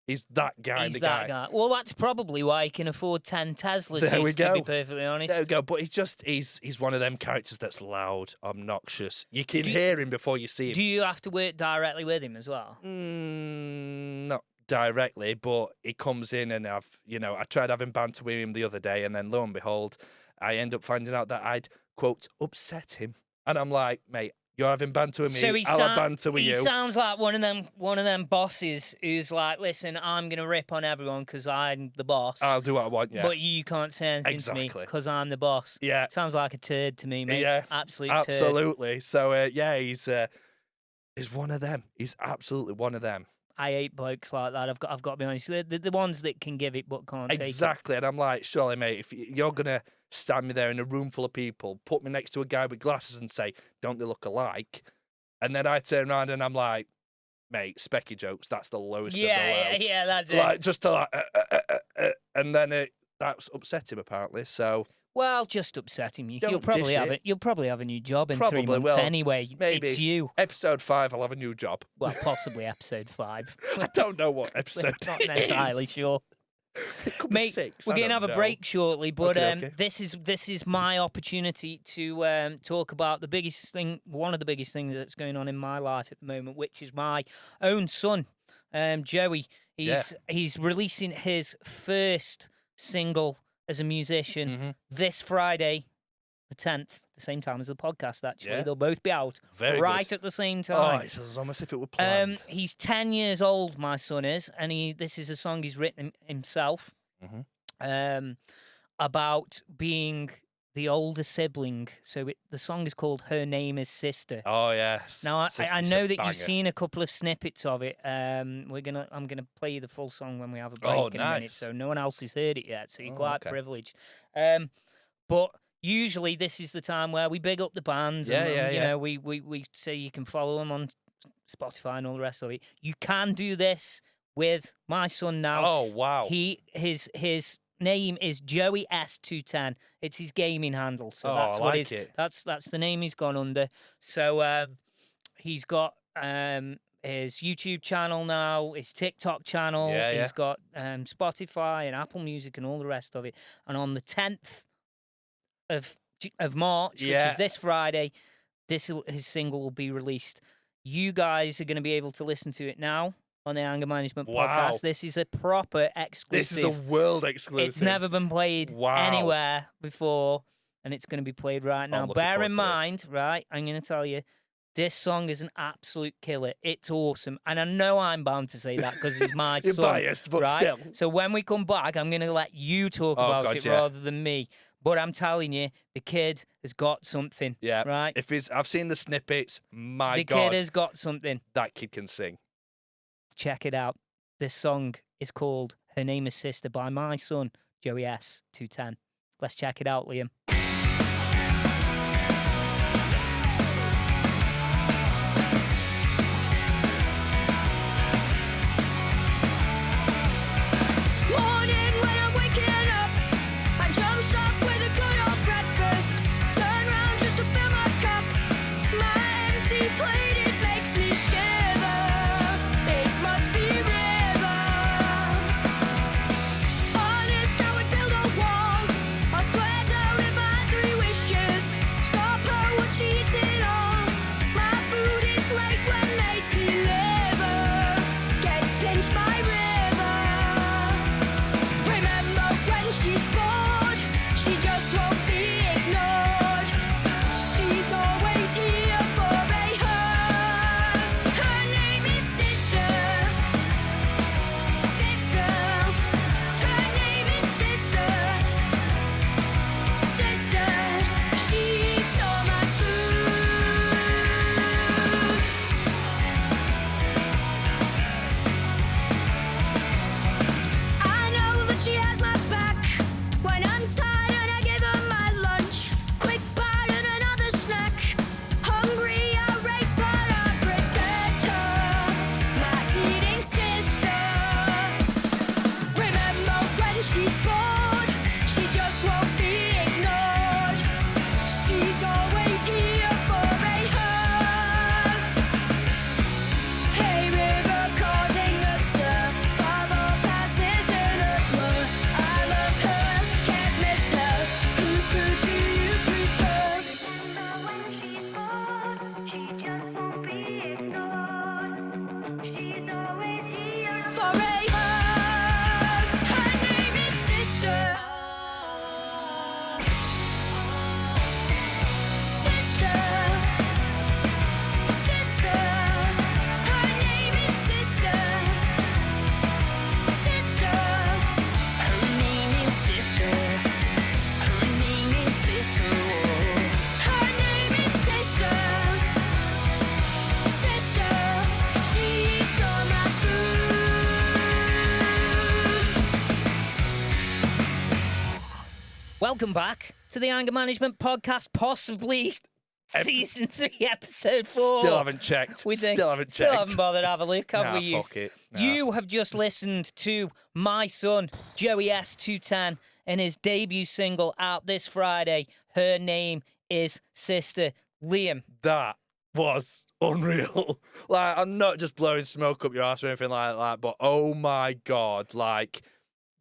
He's that guy. He's that guy. Well, that's probably why he can afford 10 Teslas. There we go. To be perfectly honest. There we go. But he's one of them characters that's loud, obnoxious. You can hear him before you see him. Do you have to work directly with him as well? Not directly, but he comes in and I tried having banter with him the other day, and then lo and behold, I end up finding out that I'd, quote, upset him. And I'm like, mate, you're having banter with me, I'll have banter with you. He sounds like one of them bosses who's like, listen, I'm going to rip on everyone because I'm the boss. I'll do what I want, yeah. But you can't say anything to me because I'm the boss. Yeah. Sounds like a turd to me, mate. Yeah. Absolutely. So, he's one of them. He's absolutely one of them. I hate blokes like that. I've got to be honest. The ones that can give it but can't take it. Exactly. And I'm like, surely, mate, if you're going to stand me there in a room full of people, put me next to a guy with glasses and say, don't they look alike? And then I turn around and I'm like, mate, specky jokes, that's the lowest of the low. Yeah, that's it. Like, just to and then that's upset him, apparently. So... Well, just upset him. You'll probably have a new job in 3 months anyway. Maybe. It's you. Episode 5, I'll have a new job. Well, possibly episode 5. I don't know what episode Not entirely sure. It could be Mate, 6. we're going to have a break shortly, but Okay. this is my opportunity to talk about one of the biggest things that's going on in my life at the moment, which is my own son, Joey. He's releasing his first single as a musician this Friday, the 10th, the same time as the podcast, actually. Yeah. They'll both be out at the same time. Oh, it's almost if it were planned. He's 10 years old, my son is, and this is a song he's written himself about being the older sibling. So the song is called Her Name is Sister. Oh, yes. Now, I know that you've seen a couple of snippets of it. I'm gonna play you the full song when we have a break in a minute, so no one else has heard it yet, so you're quite privileged. But usually this is the time where we big up the bands and we say you can follow them on Spotify and all the rest of it. You can do this with my son now. Oh, wow. His name is Joey S210. It's his gaming handle, so that's what that's the name he's gone under. So he's got his YouTube channel now, his TikTok channel. He's got Spotify and Apple Music and all the rest of it. And on the 10th of March, which is this Friday, his single will be released. You guys are going to be able to listen to it now on the Anger Management Podcast. This is a proper exclusive. This is a world exclusive. It's never been played anywhere before, and it's going to be played right now. Bear in mind, right, I'm going to tell you, this song is an absolute killer. It's awesome. And I know I'm bound to say that because he's my You're son. biased, but still. So when we come back, I'm going to let you talk about it rather than me. But I'm telling you, the kid has got something. Yeah. Right? I've seen the snippets, the kid has got something. That kid can sing. Check it out. This song is called Her Name is Sister by my son, Joey S210. Let's check it out, Liam. Morning when I'm waking up, Welcome back to the Anger Management Podcast, possibly Season 3, Episode 4. Still haven't checked. Still haven't bothered to have a look, have we, you? Fuck it. Nah. You have just listened to my son, Joey S3E3, and his debut single out this Friday. Her name is Sister. Liam. That was unreal. Like, I'm not just blowing smoke up your ass or anything like that, but oh my God, like,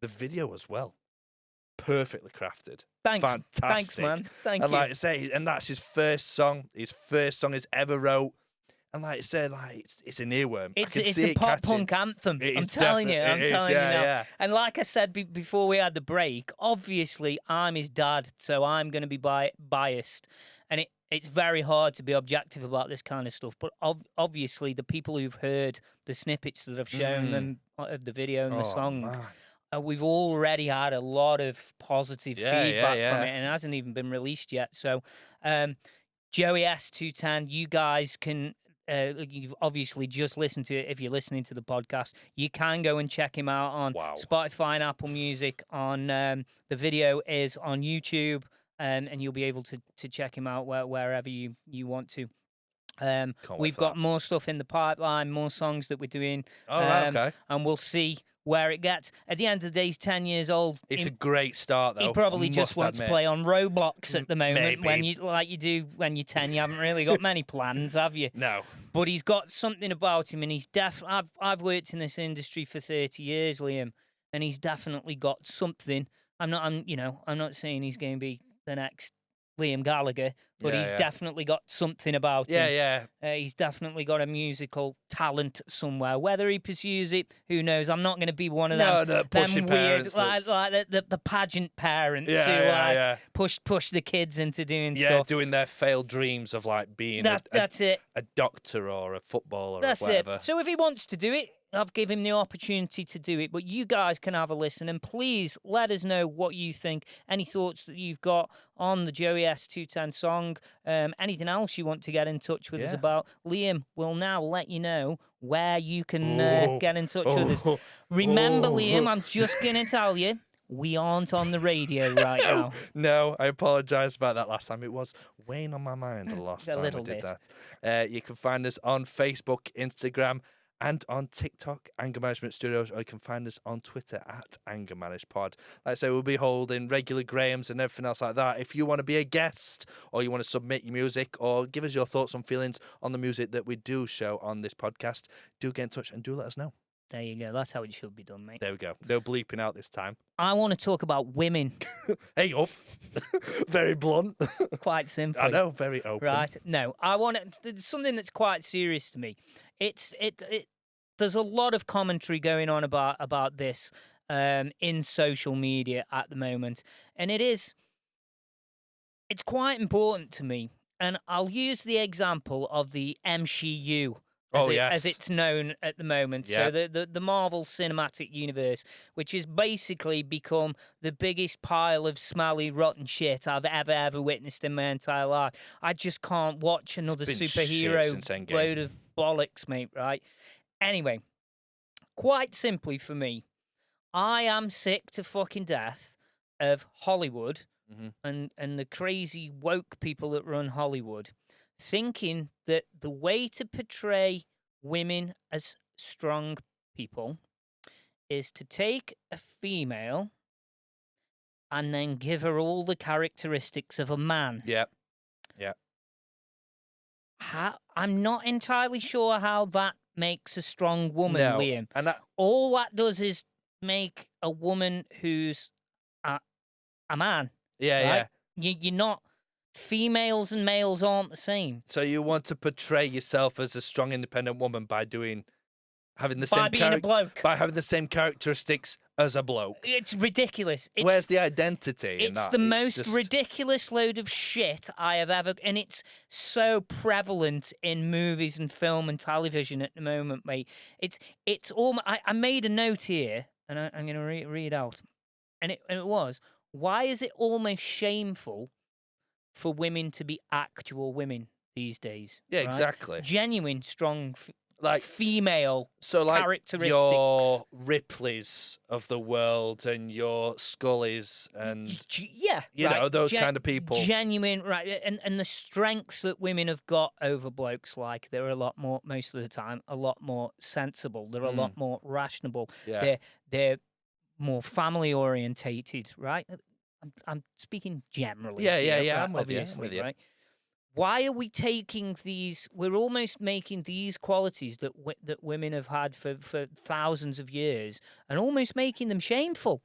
the video as well. Perfectly crafted. Thanks. Fantastic. Thanks, man. Thank you. And like I say, and that's his first song he's ever wrote. And like I said, like it's an earworm. It's a pop punk anthem. I'm telling you now. Yeah. And like I said before we had the break, obviously I'm his dad, so I'm going to be biased. And it's very hard to be objective about this kind of stuff. But obviously the people who've heard the snippets that I've shown them of the video and the song, we've already had a lot of positive feedback from it, and it hasn't even been released yet. So, Joey S3E3, you guys can, you've obviously just listened to it. If you're listening to the podcast, you can go and check him out on Spotify and Apple Music. On the video is on YouTube, and you'll be able to check him out wherever you want to. We've got more stuff in the pipeline, more songs that we're doing. Okay. And we'll see where it gets. At the end of the day, he's 10 years old. It's a great start, though. He probably just wants to play on Roblox at the moment. Maybe. When you do when you're 10, you haven't really got many plans, have you? No. But he's got something about him, and he's I've worked in this industry for 30 years, Liam, and he's definitely got something. I'm not saying he's going to be the next Liam Gallagher, but he's definitely got something about him. He's definitely got a musical talent somewhere. Whether he pursues it, who knows? I'm not going to be one of them weird, like the pageant parents who push the kids into doing stuff. Doing their failed dreams of like being that's it. A doctor or a footballer That's or whatever. It. So if he wants to do it, I've given him the opportunity to do it, but you guys can have a listen, and please let us know what you think, any thoughts that you've got on the Joey S3E3 song, anything else you want to get in touch with us about. Liam will now let you know where you can get in touch with us. Remember, Liam, I'm just going to tell you, we aren't on the radio right now. No, I apologise about that last time. It was weighing on my mind the last time I did that. You can find us on Facebook, Instagram, and on TikTok, Anger Management Studios, or you can find us on Twitter at Anger Managed Pod. Like I say, we'll be holding regular Grahams and everything else like that. If you want to be a guest, or you want to submit your music, or give us your thoughts and feelings on the music that we do show on this podcast, do get in touch and do let us know. There you go. That's how it should be done, mate. There we go. No bleeping out this time. I want to talk about women. Hey, up. Very blunt. Quite simply. I know, very open. Right. No, I want something that's quite serious to me. There's a lot of commentary going on about this in social media at the moment, and it's quite important to me. And I'll use the example of the MCU. As it's known at the moment. So the Marvel Cinematic Universe, which has basically become the biggest pile of smelly, rotten shit I've ever witnessed in my entire life. I just can't watch another superhero load of bollocks, mate, right? Anyway, quite simply for me, I am sick to fucking death of Hollywood and the crazy woke people that run Hollywood, thinking that the way to portray women as strong people is to take a female and then give her all the characteristics of a man. Yep. I'm not entirely sure how that makes a strong woman, Liam. And all that does is make a woman who's a man. Right? You're not. Females and males aren't the same. So you want to portray yourself as a strong, independent woman by having the same characteristics as a bloke. It's ridiculous. Where's the identity? It's the most ridiculous load of shit I have ever, and it's so prevalent in movies and film and television at the moment, mate. It's all. I made a note here, and I'm going to read out, and it was, why is it almost shameful for women to be actual women these days? Yeah, right? exactly. Genuine, strong like female like characteristics. your Ripleys of the world and your Scullys and you know those kind of people. Genuine, right? And the strengths that women have got over blokes, like they're a lot more, most of the time, a lot more sensible. They're a lot more rational. Yeah. They're more family orientated, right? I'm speaking generally. Yeah. Right? I'm with Obviously, you. right? Why are we taking these? We're almost making these qualities that that women have had for thousands of years, and almost making them shameful.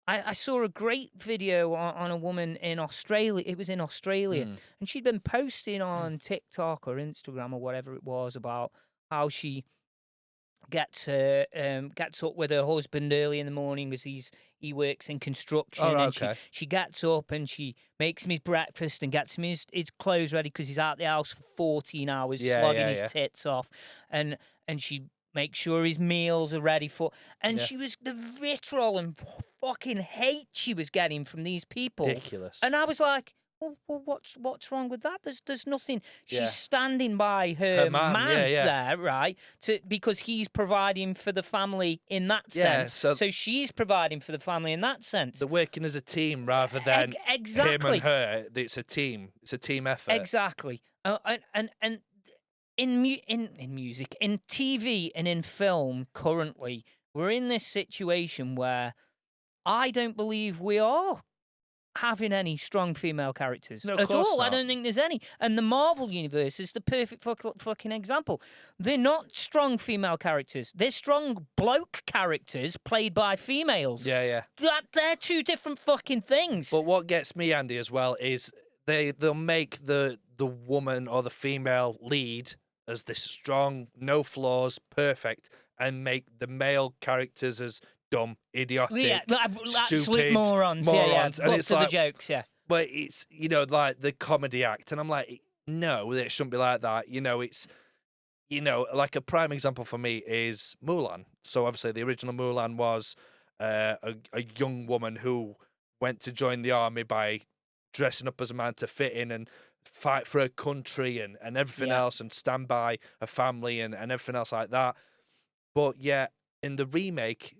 I saw a great video on a woman in Australia. It was in Australia, and she'd been posting on TikTok or Instagram or whatever it was about how she gets up with her husband early in the morning as he works in construction. Oh, and okay. she gets up and she makes him his breakfast and gets him his clothes ready because he's out the house for 14 hours slogging his tits off, and she makes sure his meals are ready for. And she was the vitriol and fucking hate she was getting from these people. Ridiculous. And I was like, well, what's wrong with that? There's nothing. She's standing by her man there, right? Because he's providing for the family in that sense. So she's providing for the family in that sense. They're working as a team rather than him and her. It's a team. It's a team effort. Exactly. And in music, in TV, and in film, currently we're in this situation where I don't believe we are having any strong female characters at all. I don't think there's any. And the Marvel universe is the perfect fucking example. They're not strong female characters. They're strong bloke characters played by females. Yeah. They're two different fucking things. But what gets me, Andy, as well, is they'll make the woman or the female lead as this strong, no flaws, perfect, and make the male characters as dumb, idiotic, absolute morons. And it's like the jokes, But it's, you know, like the comedy act, and I'm like, no, it shouldn't be like that. You know, it's, you know, like a prime example for me is Mulan. So obviously, the original Mulan was a young woman who went to join the army by dressing up as a man to fit in and fight for her country and everything else, and stand by her family and everything else like that. But yeah, in the remake,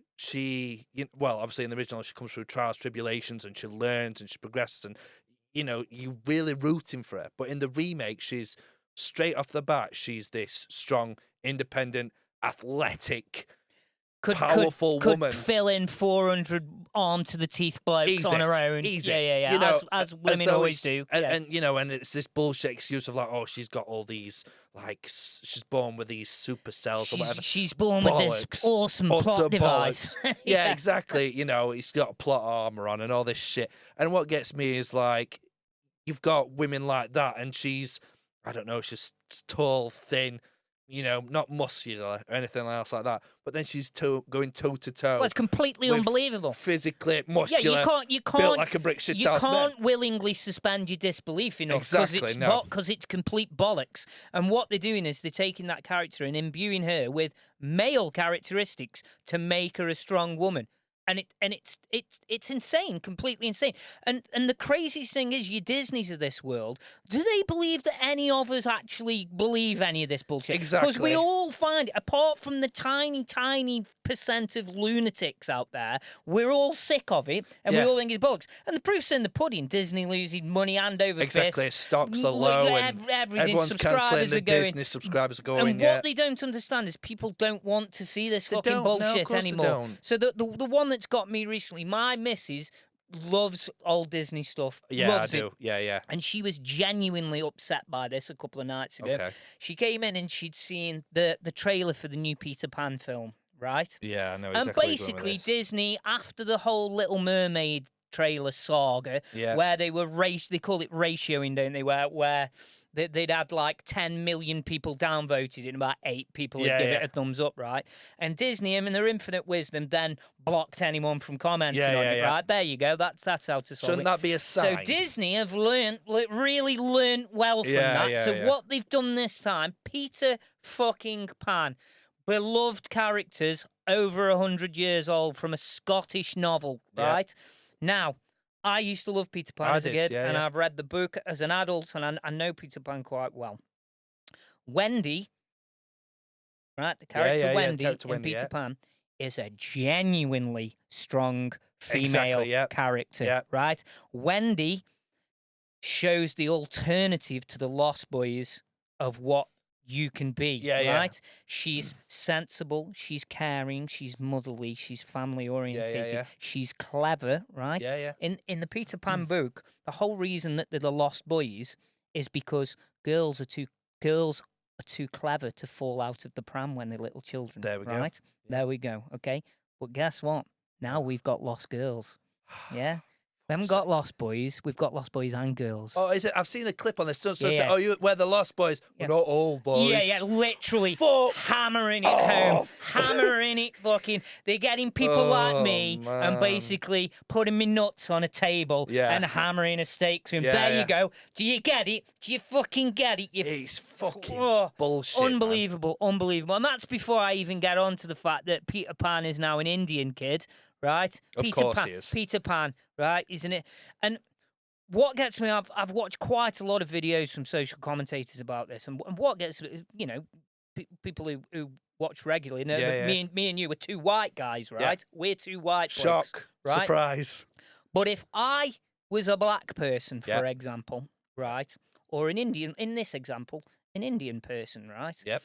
obviously in the original, she comes through trials, tribulations, and she learns and she progresses, and you know, you really rooting for her. But in the remake, she's straight off the bat, she's this strong, independent, athletic, powerful woman. Could fill in 400 arm to the teeth blokes on her own. Easy. Yeah. You know, as women always do. And you know, and it's this bullshit excuse of like, oh, she's got all these, like, she's born with these super cells or whatever. She's born with this awesome plot device. Yeah, exactly. You know, he's got plot armor on and all this shit. And what gets me is like, you've got women like that, and she's, I don't know, she's tall, thin, you know, not muscular or anything else like that. But then she's going toe to toe. Well, it's completely unbelievable. Physically, muscular. Yeah, you can't built like a brick shit house. You can't willingly suspend your disbelief enough because it's complete bollocks. And what they're doing is they're taking that character and imbuing her with male characteristics to make her a strong woman. And it's insane, completely insane. And the craziest thing is, your Disneys of this world, do they believe that any of us actually believe any of this bullshit? Exactly. Because we all find, apart from the tiny percent of lunatics out there, we're all sick of it, and we all think it's bollocks. And the proof's in the pudding. Disney losing money hand over fist. Exactly. Stocks are low, and everyone's cancelling. The Disney subscribers are going. And what they don't understand is people don't want to see this fucking bullshit anymore. So the one that's got me recently, my missus loves old Disney stuff. Yeah, loves I do. It. Yeah. And she was genuinely upset by this a couple of nights ago. Okay. She came in and she'd seen the trailer for the new Peter Pan film, right? Yeah, I know exactly. And basically, Disney, after the whole Little Mermaid trailer saga, where they were they call it ratioing, don't they? Where they'd had like 10 million people downvoted and about 8 people would give it a thumbs up, right? And Disney, in their infinite wisdom, then blocked anyone from commenting on it, right? There you go. That's how to solve Shouldn't that be a sign? So Disney have really learnt well from that. So what they've done this time, Peter fucking Pan, beloved characters over 100 years old from a Scottish novel, right? Now, I used to love Peter Pan as a kid, and I've read the book as an adult, and I know Peter Pan quite well. Wendy right? The character Wendy character in Wendy, Peter yeah. Pan is a genuinely strong female Exactly, yeah. character, Yeah. right? Wendy shows the alternative to the Lost Boys of what you can be, Yeah, yeah. right? She's sensible, she's caring, she's motherly, she's family orientated, yeah. she's clever, right? Yeah, yeah. In the Peter Pan book, the whole reason that they're the Lost Boys is because girls are too clever to fall out of the pram when they're little children. There we go. Right? Yeah. There we go. Okay. But guess what? Now we've got lost girls. Yeah. We haven't got lost boys. We've got lost boys and girls. Oh, is it? I've seen a clip on this. So Yeah. oh, we're the Lost Boys. Yeah. We're not old boys. Yeah, literally Fuck hammering it home, hammering it fucking. They're getting people like me and man. basically putting me nuts on a table Yeah. and hammering a stake through 'em. Yeah, There yeah. you go. Do you get it? Do you fucking get it? It's fucking Oh, bullshit. man. Unbelievable, unbelievable. And that's before I even get on to the fact that Peter Pan is now an Indian kid, right? Of Peter course Pan, he is. Peter Pan, right? Isn't it? And what gets me, I've watched quite a lot of videos from social commentators about this, and what gets, people who watch regularly know that me and you are two white guys, right? Yeah. We're two white blokes, Shock. right? Surprise. But if I was a black person, for Yep. example, right, or an Indian, in this example, an Indian person, right? Yep.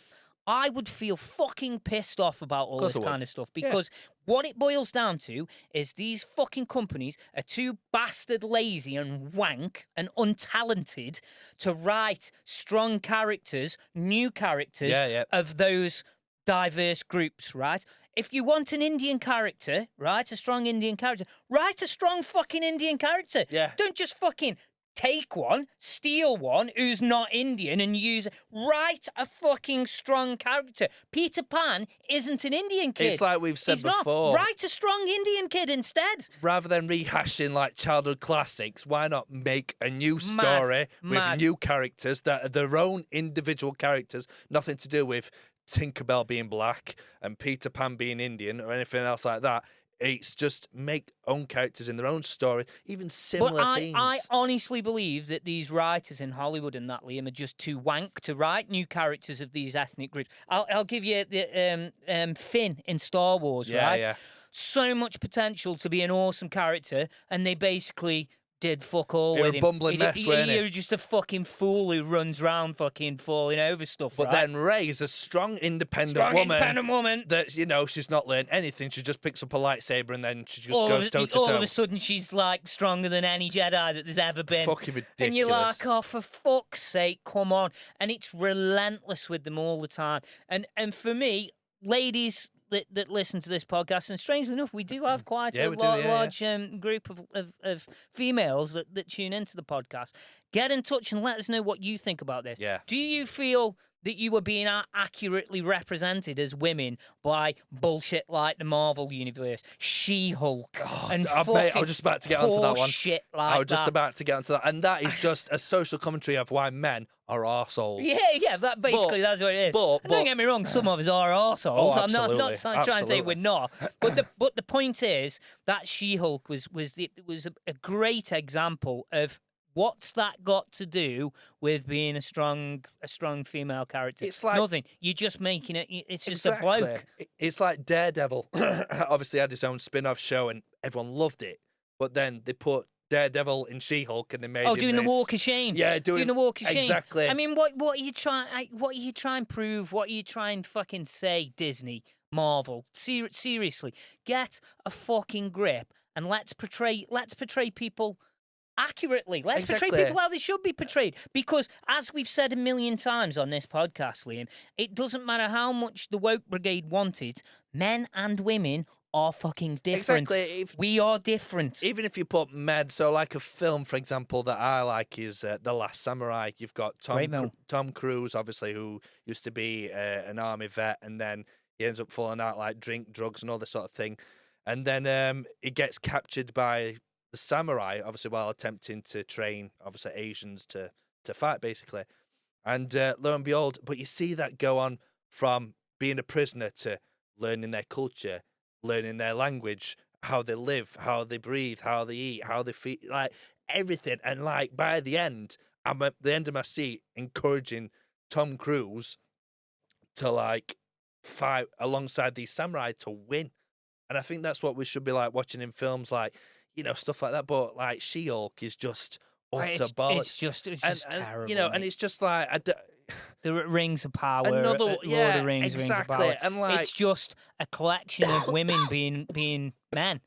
I would feel fucking pissed off about all Course this I kind would. of stuff because what it boils down to is these fucking companies are too bastard lazy and wank and untalented to write strong characters, new characters of those diverse groups, right? If you want an Indian character, right, a strong Indian character, write a strong fucking Indian character. Yeah. Don't just fucking take one, steal one who's not Indian and use it. Write a fucking strong character. Peter Pan isn't an Indian kid. It's like we've said He's before. Not. Write a strong Indian kid instead. Rather than rehashing like childhood classics, why not make a new story with new characters that are their own individual characters, nothing to do with Tinkerbell being black and Peter Pan being Indian or anything else like that. It's just make own characters in their own story, even similar themes. I honestly believe that these writers in Hollywood and that, Liam, are just too wank to write new characters of these ethnic groups. I'll give you the Finn in Star Wars, right? Yeah. So much potential to be an awesome character, and they basically did fuck all You're with a him. bumbling mess, weren't You're he? just a fucking fool who runs around fucking falling over stuff, But right? then Ray's a strong, independent woman. that, she's not learned anything. She just picks up a lightsaber and then she just all goes toe-to-toe. All of a sudden, she's like stronger than any Jedi that there's ever been. Fucking ridiculous. And you're like, oh, for fuck's sake, come on. And it's relentless with them all the time. And for me, ladies that listen to this podcast, and strangely enough, we do have quite a large group of females that tune into the podcast. Get in touch and let us know what you think about this. Yeah. Do you feel that you were being accurately represented as women by bullshit like the Marvel Universe, She-Hulk, and mate, I was just about to get onto that one. Shit like I was just that. about to get onto that. And that is just a social commentary of why men are arseholes. Yeah, that's what it is. But don't get me wrong, some of us are arseholes. Oh, I'm not trying to say absolutely. we're not. But the point is that She-Hulk was a great example of what's that got to do with being a strong female character. It's like nothing. You're just making it. It's just a exactly. bloke. It's like Daredevil. Obviously had his own spin-off show and everyone loved it. But then they put Daredevil in She-Hulk and they made him doing the this. Walk of Shame. Yeah, doing the Walk of Shame. Exactly. I mean, what are you trying? What are you trying to prove? What are you trying to fucking say, Disney, Marvel? Seriously, get a fucking grip and let's portray people accurately. Let's portray people how they should be portrayed. Because, as we've said a million times on this podcast, Liam, it doesn't matter how much the woke brigade wanted, men and women are fucking different. Exactly. We are different. Even if you put men, so like a film, for example, that I like is The Last Samurai. You've got Tom Cruise, obviously, who used to be an army vet, and then he ends up falling out like drink, drugs, and all this sort of thing. And then he gets captured by the samurai, obviously, while attempting to train, obviously, Asians to fight, basically. And lo and behold, but you see that go on from being a prisoner to learning their culture, learning their language, how they live, how they breathe, how they eat, how they feel, like everything. And like by the end, I'm at the end of my seat encouraging Tom Cruise to like fight alongside these samurai to win. And I think that's what we should be like watching in films, like, you know, stuff like that. But like She-Hulk is just utter bollocks. It's just terrible. You know, mate. and it's just like The Rings of Power, another, Lord of the Rings, Rings of exactly. Power. And like, It's just a collection of women being men.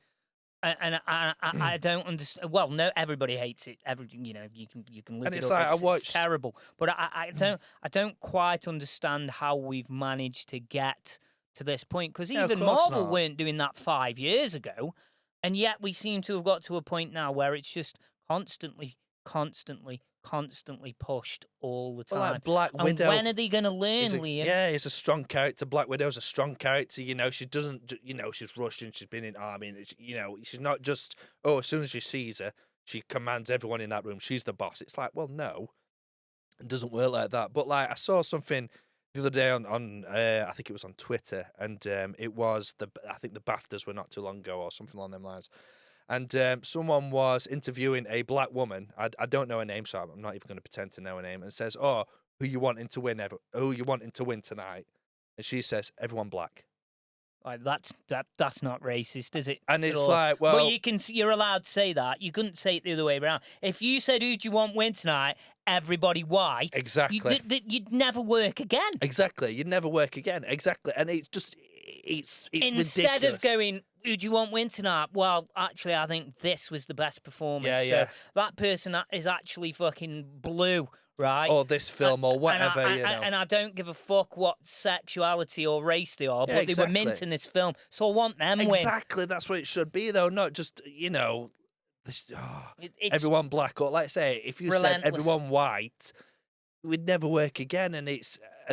And I don't understand. Well, no, everybody hates it. You know, you can look and it it's up. like It's terrible. But I don't quite understand how we've managed to get to this point, because Yeah, of even course Marvel not. weren't doing that 5 years ago, and yet we seem to have got to a point now where it's just constantly pushed all the time. Well, like Black and Widow. when are they going to learn, Liam? Yeah, it's a strong character. Black Widow's a strong character. You know, she doesn't. You know, she's Russian. She's been in army. And you know, she's not just. Oh, as soon as she sees her, she commands everyone in that room. She's the boss. It's like, well, no, it doesn't work like that. But like, I saw something the other day on I think it was on Twitter, and it was I think the BAFTAs were not too long ago or something along them lines. And someone was interviewing a black woman. I don't know her name, so I'm not even going to pretend to know her name. And says, "Oh, who you wanting to win? Who you wanting to win tonight?" And she says, "Everyone black." Like, that's not racist, is it? And it's Or- like, well, but you're allowed to say that. You couldn't say it the other way around. If you said, "Who do you want win tonight?" Everybody white. Exactly. You'd never work again. Exactly, you'd never work again. Exactly, and it's just it's Instead ridiculous. of going, "Who do you want win tonight?" Well, actually, I think this was the best performance. Yeah. So that person is actually fucking blue, right? Or this film, or whatever, you know. And I don't give a fuck what sexuality or race they are, Yeah, but they were exactly. mint in this film, so I want them win. Exactly, that's what it should be, though. Not just, you know, It's everyone black, or like I say, if you said relentless. everyone white, it would never work again. And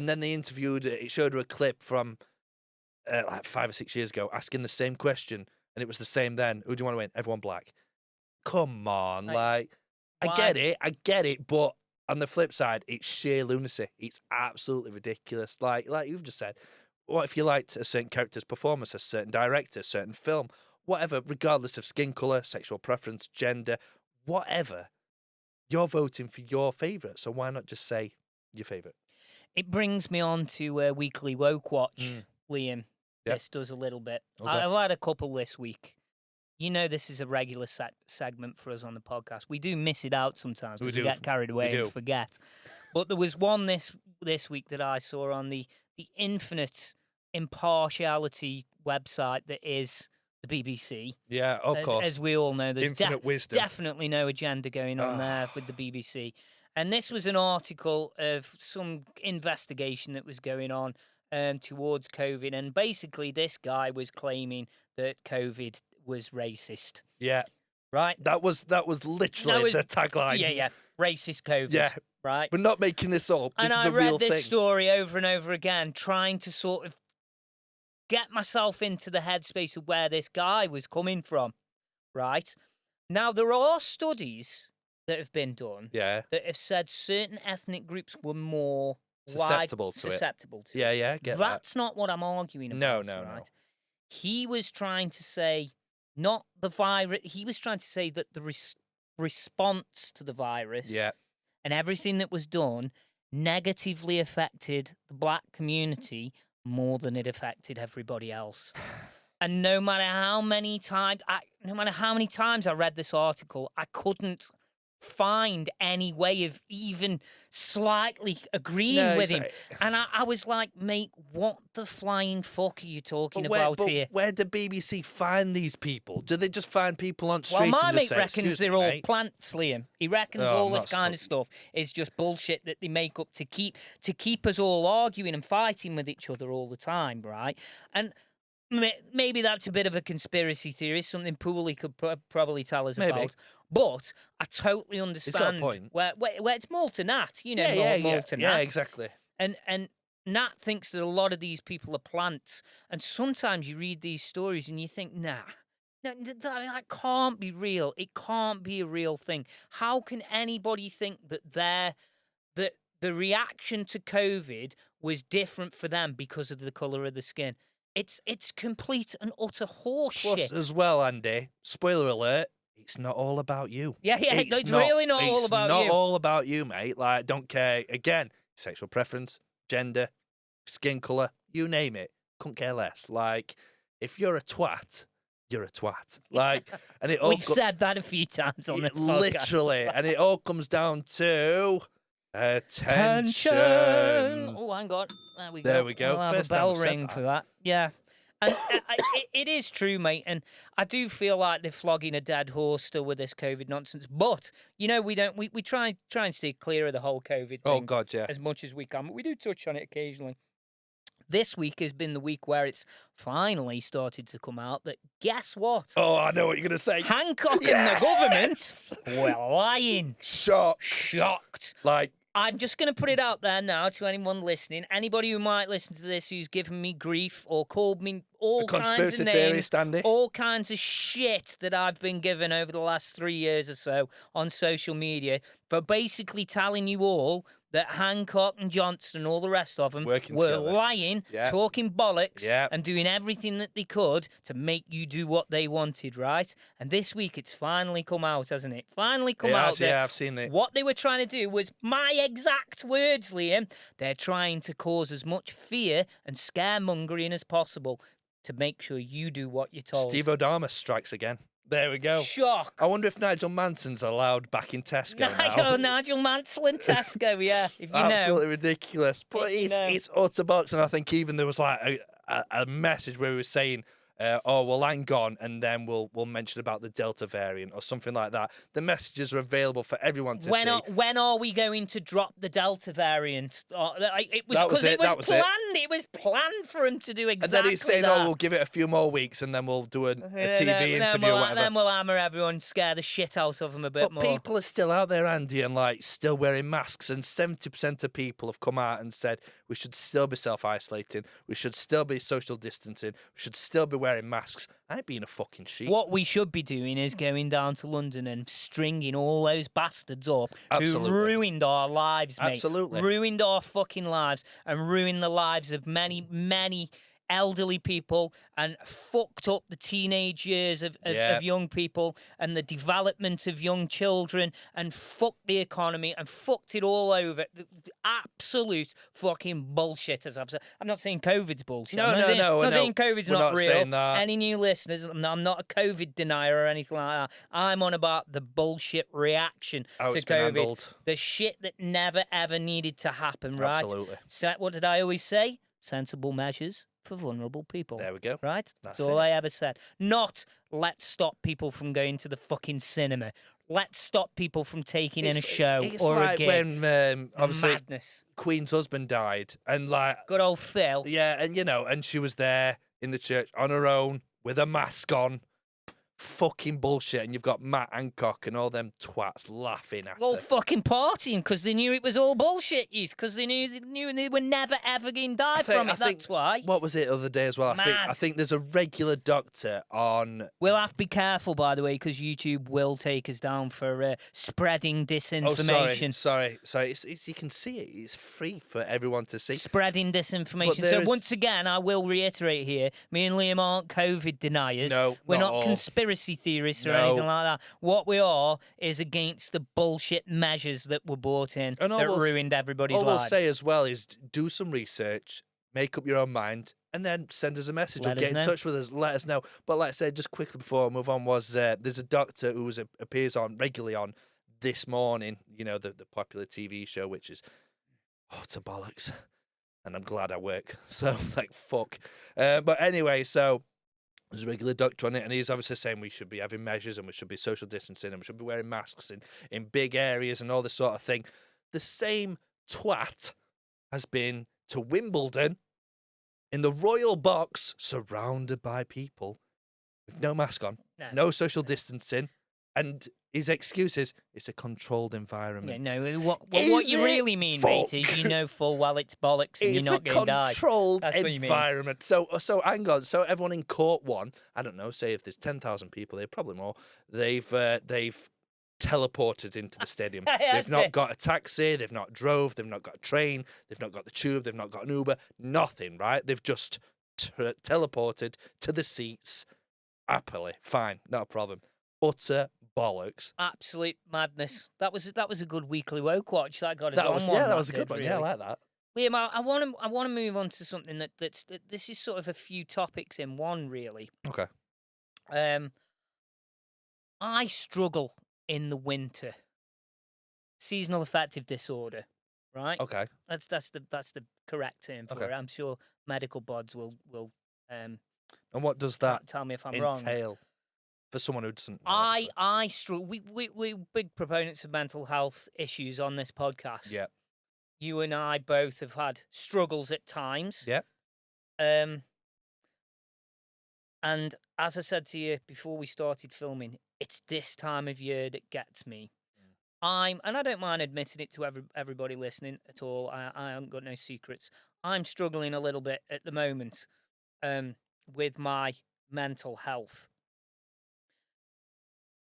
then they interviewed. It showed her a clip from like 5 or 6 years ago, asking the same question, and it was the same then. Who do you want to win? Everyone black. Come on, like I get it, but on the flip side, it's sheer lunacy. It's absolutely ridiculous. Like you've just said, what if you liked a certain character's performance, a certain director, a certain film, whatever, regardless of skin color, sexual preference, gender, whatever, you're voting for your favourite. So why not just say your favourite? It brings me on to Weekly Woke Watch, Liam. Yep. This does a little bit. Okay. I've had a couple this week. You know, this is a regular segment for us on the podcast. We do miss it out sometimes. We get carried away and forget. But there was one this week that I saw on the infinite impartiality website that is the BBC. Yeah, of course. As we all know, there's Infinite wisdom. definitely no agenda going on there with the BBC. And this was an article of some investigation that was going on towards COVID. And basically, this guy was claiming that COVID was racist. Yeah. Right? That was literally the tagline. Yeah. Racist COVID. Yeah. Right? We're not making this up. This and is I a real read this thing. story over and over again, trying to sort of get myself into the headspace of where this guy was coming from. Right? Now, there are studies that have been done Yeah. that have said certain ethnic groups were more Susceptible to it. Yeah, get that. That's not what I'm arguing about. No. He was trying to say not the virus. He was trying to say that the response to the virus and everything that was done negatively affected the black community more than it affected everybody else. And no matter how many times I read this article, I couldn't find any way of even slightly agreeing with him. And I was like, mate, what the flying fuck are you talking about here? Where do BBC find these people? Do they just find people on street? Well, my and mate just say, reckons they're all plants, Liam. He reckons all this kind of stuff is just bullshit that they make up to keep us all arguing and fighting with each other all the time, right? And maybe that's a bit of a conspiracy theory, something Pooley could probably tell us about. But I totally understand. He's got a point. Where it's Malta Nat, you know, Malta Nat. Yeah, exactly. And Nat thinks that a lot of these people are plants. And sometimes you read these stories and you think, no, that can't be real. It can't be a real thing. How can anybody think that the reaction to COVID was different for them because of the colour of the skin? It's complete and utter horseshit. Plus, as well, Andy, spoiler alert, it's not all about you. Yeah, it's really not all about you. It's not all about you, mate. Like, don't care. Again, sexual preference, gender, skin colour, you name it. Couldn't care less. Like, if you're a twat, you're a twat. Like, and it all We've said that a few times on this podcast. literally, and it all comes down to attention. Oh, hang on. There we go. There we go. I'll have First a time bell I've said ring that. for that. Yeah. And it is true, mate. And I do feel like they're flogging a dead horse still with this COVID nonsense. But we try and stay clear of the whole COVID thing. Oh God, yeah. As much as we can, but we do touch on it occasionally. This week has been the week where it's finally started to come out that guess what? Oh, I know what you're gonna say. Hancock and the government were lying. Shocked. Like, I'm just going to put it out there now to anyone listening. Anybody who might listen to this who's given me grief or called me all kinds of conspiracy names, theorist, Andy. all kinds of shit that I've been given over the last 3 years or so on social media for basically telling you all that Hancock and Johnson and all the rest of them Working were together. lying, Yeah. talking bollocks, Yeah. and doing everything that they could to make you do what they wanted, right? And this week it's finally come out, hasn't it? Finally come out that Yeah, I've seen it. what they were trying to do was my exact words, Liam. They're trying to cause as much fear and scaremongering as possible to make sure you do what you're told. Steve O'Donnell strikes again. There we go. Shock. I wonder if Nigel Manson's allowed back in Tesco now. Nigel Mansell and Tesco, yeah, if you Absolutely know. ridiculous. But If you know. it's utter box, and I think even there was like a message where we were saying, "Oh, well, hang on," and then we'll mention about the Delta variant or something like that. The messages are available for everyone to see. When are we going to drop the Delta variant? It was That was because it, it was that was it. planned. It was planned for him to do And exactly then he's saying, that. "Oh, we'll give it a few more weeks, and then we'll do a TV interview or whatever." Then we'll hammer everyone, scare the shit out of them a bit But more. people are still out there, Andy, and like still wearing masks. And 70% of people have come out and said we should still be self-isolating, we should still be social distancing, we should still be wearing masks. I ain't being a fucking sheep. What we should be doing is going down to London and stringing all those bastards up Absolutely. who ruined our lives, mate. Absolutely. Ruined our fucking lives and ruined the lives of many, many elderly people and fucked up the teenage years of young people and the development of young children and fucked the economy and fucked it all over. Absolute fucking bullshit, as I've said. I'm not saying COVID's bullshit. No, I'm no, no, not no. saying COVID's We're not not real. saying that. Any new listeners, I'm not a COVID denier or anything like that. I'm on about the bullshit reaction How to it's been COVID. handled. The shit that never, ever needed to happen, right? Absolutely. So, what did I always say? Sensible measures for vulnerable people. There we go. Right? That's all it. I ever said. Not let's stop people from going to the fucking cinema. Let's stop people from taking in a show It's or like a gig. when obviously Madness. Queen's husband died, and like Good old Phil. yeah, and and she was there in the church on her own with a mask on. Fucking bullshit, and you've got Matt Hancock and all them twats laughing at All her. fucking partying because they knew it was all bullshit, because they knew they were never ever going to die from it. That's why. What was it the other day as well? I Mad. think there's a regular doctor on. We'll have to be careful, by the way, because YouTube will take us down for spreading disinformation. Oh, sorry. It's you can see it. It's free for everyone to see. Spreading disinformation. there So is- once again, I will reiterate here: me and Liam aren't COVID deniers. No, we're not not all. conspiracy theorists or No. anything like that. What we are is against the bullshit measures that were brought in And all that we'll s- ruined everybody's All we'll lives. say as well is do some research, make up your own mind, and then send us a message Let or get us in know. touch with us. Let us know. But like I said, just quickly before I move on, was there's a doctor who appears on regularly on This Morning, the popular TV show, which is to bollocks. And I'm glad I work. So like fuck. But anyway, so there's a regular doctor on it, and he's obviously saying we should be having measures and we should be social distancing and we should be wearing masks in big areas and all this sort of thing. The same twat has been to Wimbledon in the royal box, surrounded by people with no mask on, no social distancing, and his excuse is it's a controlled environment. Yeah, no, what Is you it? really mean, mate, is you know full well it's bollocks and It's you're not a going to die. controlled That's what you mean. environment. So hang on. So everyone in court one, I don't know, say if there's 10,000 people there, probably more. They've teleported into the stadium. They've That's not it. got a taxi. They've not drove. They've not got a train. They've not got the tube. They've not got an Uber. Nothing. Right? They've just teleported to the seats. Happily, fine, not a problem. Utter bollocks. Absolute madness. That was a good weekly woke watch. That got us That on was one. that was a did, good one. really. Yeah, I like that. Liam, I want to move on to something that this is sort of a few topics in one, really. Okay. I struggle in the winter. Seasonal affective disorder, right? Okay. That's the correct term for it. I'm sure medical bods will And what does that tell me if I'm wrong. entail for someone who doesn't know? I struggle. We big proponents of mental health issues on this podcast. Yeah. You and I both have had struggles at times. Yeah. And as I said to you before we started filming, it's this time of year that gets me. And I don't mind admitting it to everybody listening at all. I haven't got no secrets. I'm struggling a little bit at the moment with my mental health.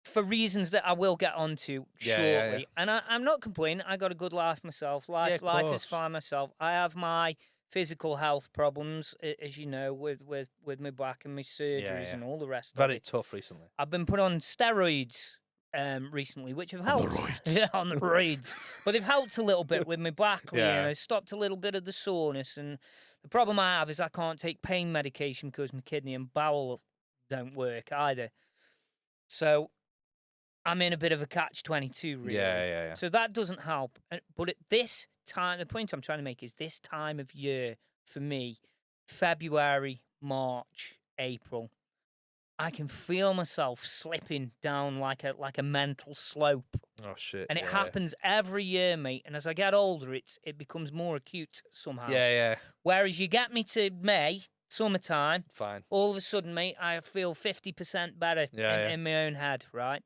For reasons that I will get onto shortly. Yeah. And I'm not complaining. I got a good life myself. Life is fine myself. I have my physical health problems, as you know, with my back and my surgeries and all the rest of it. Very tough recently. I've been put on steroids recently, which have helped. On the roids. Yeah, on the roids. But they've helped a little bit with my back. Yeah. I stopped a little bit of the soreness. And the problem I have is I can't take pain medication because my kidney and bowel don't work either. So I'm in a bit of a catch-22, really. Yeah. So that doesn't help. But at this time, the point I'm trying to make is this time of year, for me, February, March, April, I can feel myself slipping down like a mental slope. Oh, shit. And it happens every year, mate. And as I get older, it becomes more acute somehow. Yeah. Whereas you get me to May, summertime, Fine. all of a sudden, mate, I feel 50% better in my own head, right?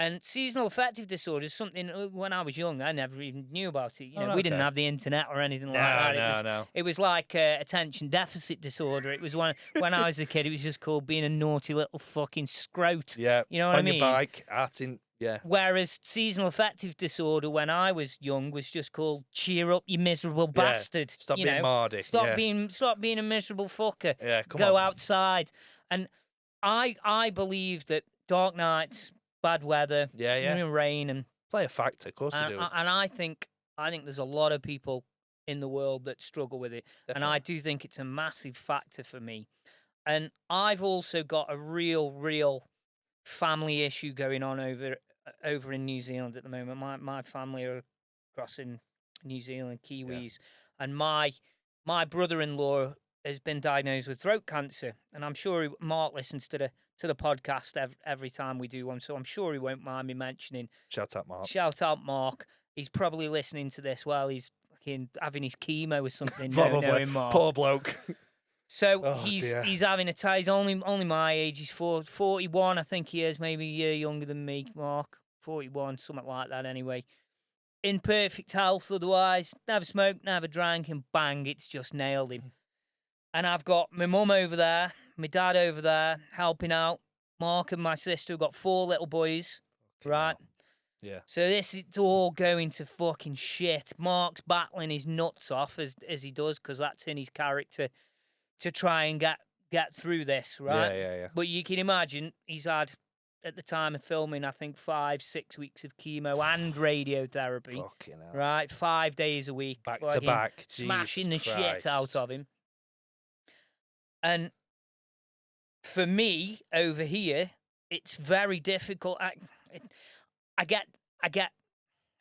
And seasonal affective disorder is something, when I was young, I never even knew about it. We didn't have the internet or anything like that. No. It was like attention deficit disorder. It was when I was a kid, it was just called being a naughty little fucking scrote. Yeah. You know what I mean? On your bike, arting. Yeah. Whereas seasonal affective disorder, when I was young, was just called cheer up, you miserable bastard. Stop being mardy. Stop being a miserable fucker. Yeah, Go outside. And I believe that dark nights, bad weather, rain, and play a factor. Of course they do. And I think there's a lot of people in the world that struggle with it, and I do think it's a massive factor for me. And I've also got a real family issue going on over in New Zealand at the moment. My family are across in New Zealand, Kiwis, and my brother-in-law has been diagnosed with throat cancer, and I'm sure Mark listens to the podcast every time we do one, so I'm sure he won't mind me mentioning. Shout out, Mark. Shout out, Mark. He's probably listening to this while he's fucking having his chemo or something. Probably. Knowing Mark. Poor bloke. So he's having a tie. He's only my age. He's 41, I think he is, maybe a year younger than me, Mark. 41, something like that anyway. In perfect health otherwise, never smoked, never drank, and bang, it's just nailed him. And I've got my mum over there, my dad over there, helping out. Mark and my sister have got 4 little boys, right? Yeah. So this is all going to fucking shit. Mark's battling his nuts off as he does, because that's in his character, to try and get through this, right? Yeah. But you can imagine he's had, at the time of filming, I think 5-6 weeks of chemo and radiotherapy. Fucking hell. Right? 5 days a week. Back to back. Smashing the Jesus shit Christ. out of him. And for me, over here, it's very difficult. I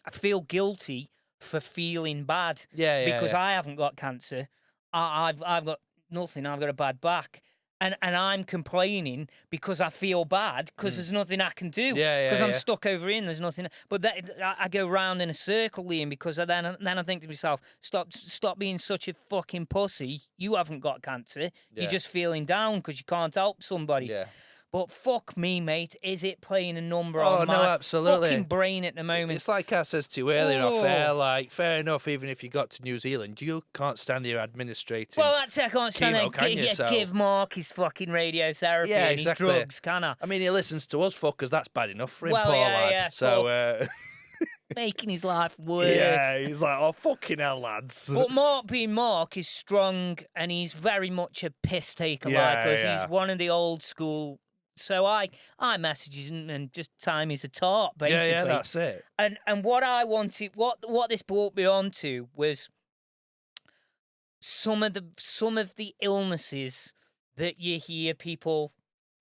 feel guilty for feeling bad. Because I haven't got cancer. I've got nothing. I've got a bad back. And I'm complaining because I feel bad because there's nothing I can do. Because I'm stuck over here and there's nothing. But I go round in a circle, Liam, because then I think to myself, stop being such a fucking pussy. You haven't got cancer. Yeah. You're just feeling down because you can't help somebody. Yeah. But fuck me, mate. Is it playing a number on my absolutely. fucking brain at the moment? It's like I says to you earlier, fair enough, even if you got to New Zealand, you can't stand here administrating. Well, that's it. I can't stand chemo, there. Give Mark his fucking radiotherapy and his drugs, can I? I mean, he listens to us fuckers. That's bad enough for him, Well, poor yeah, lad. yeah, So, making his life worse. yeah, he's like, oh, fucking hell, lads. But Mark being Mark is strong, and he's very much a piss taker like us. Yeah. He's one of the old school. So I message him and just time he's a tart, basically. Yeah, that's it. And what I wanted, what this brought me on to was, some of the illnesses that you hear people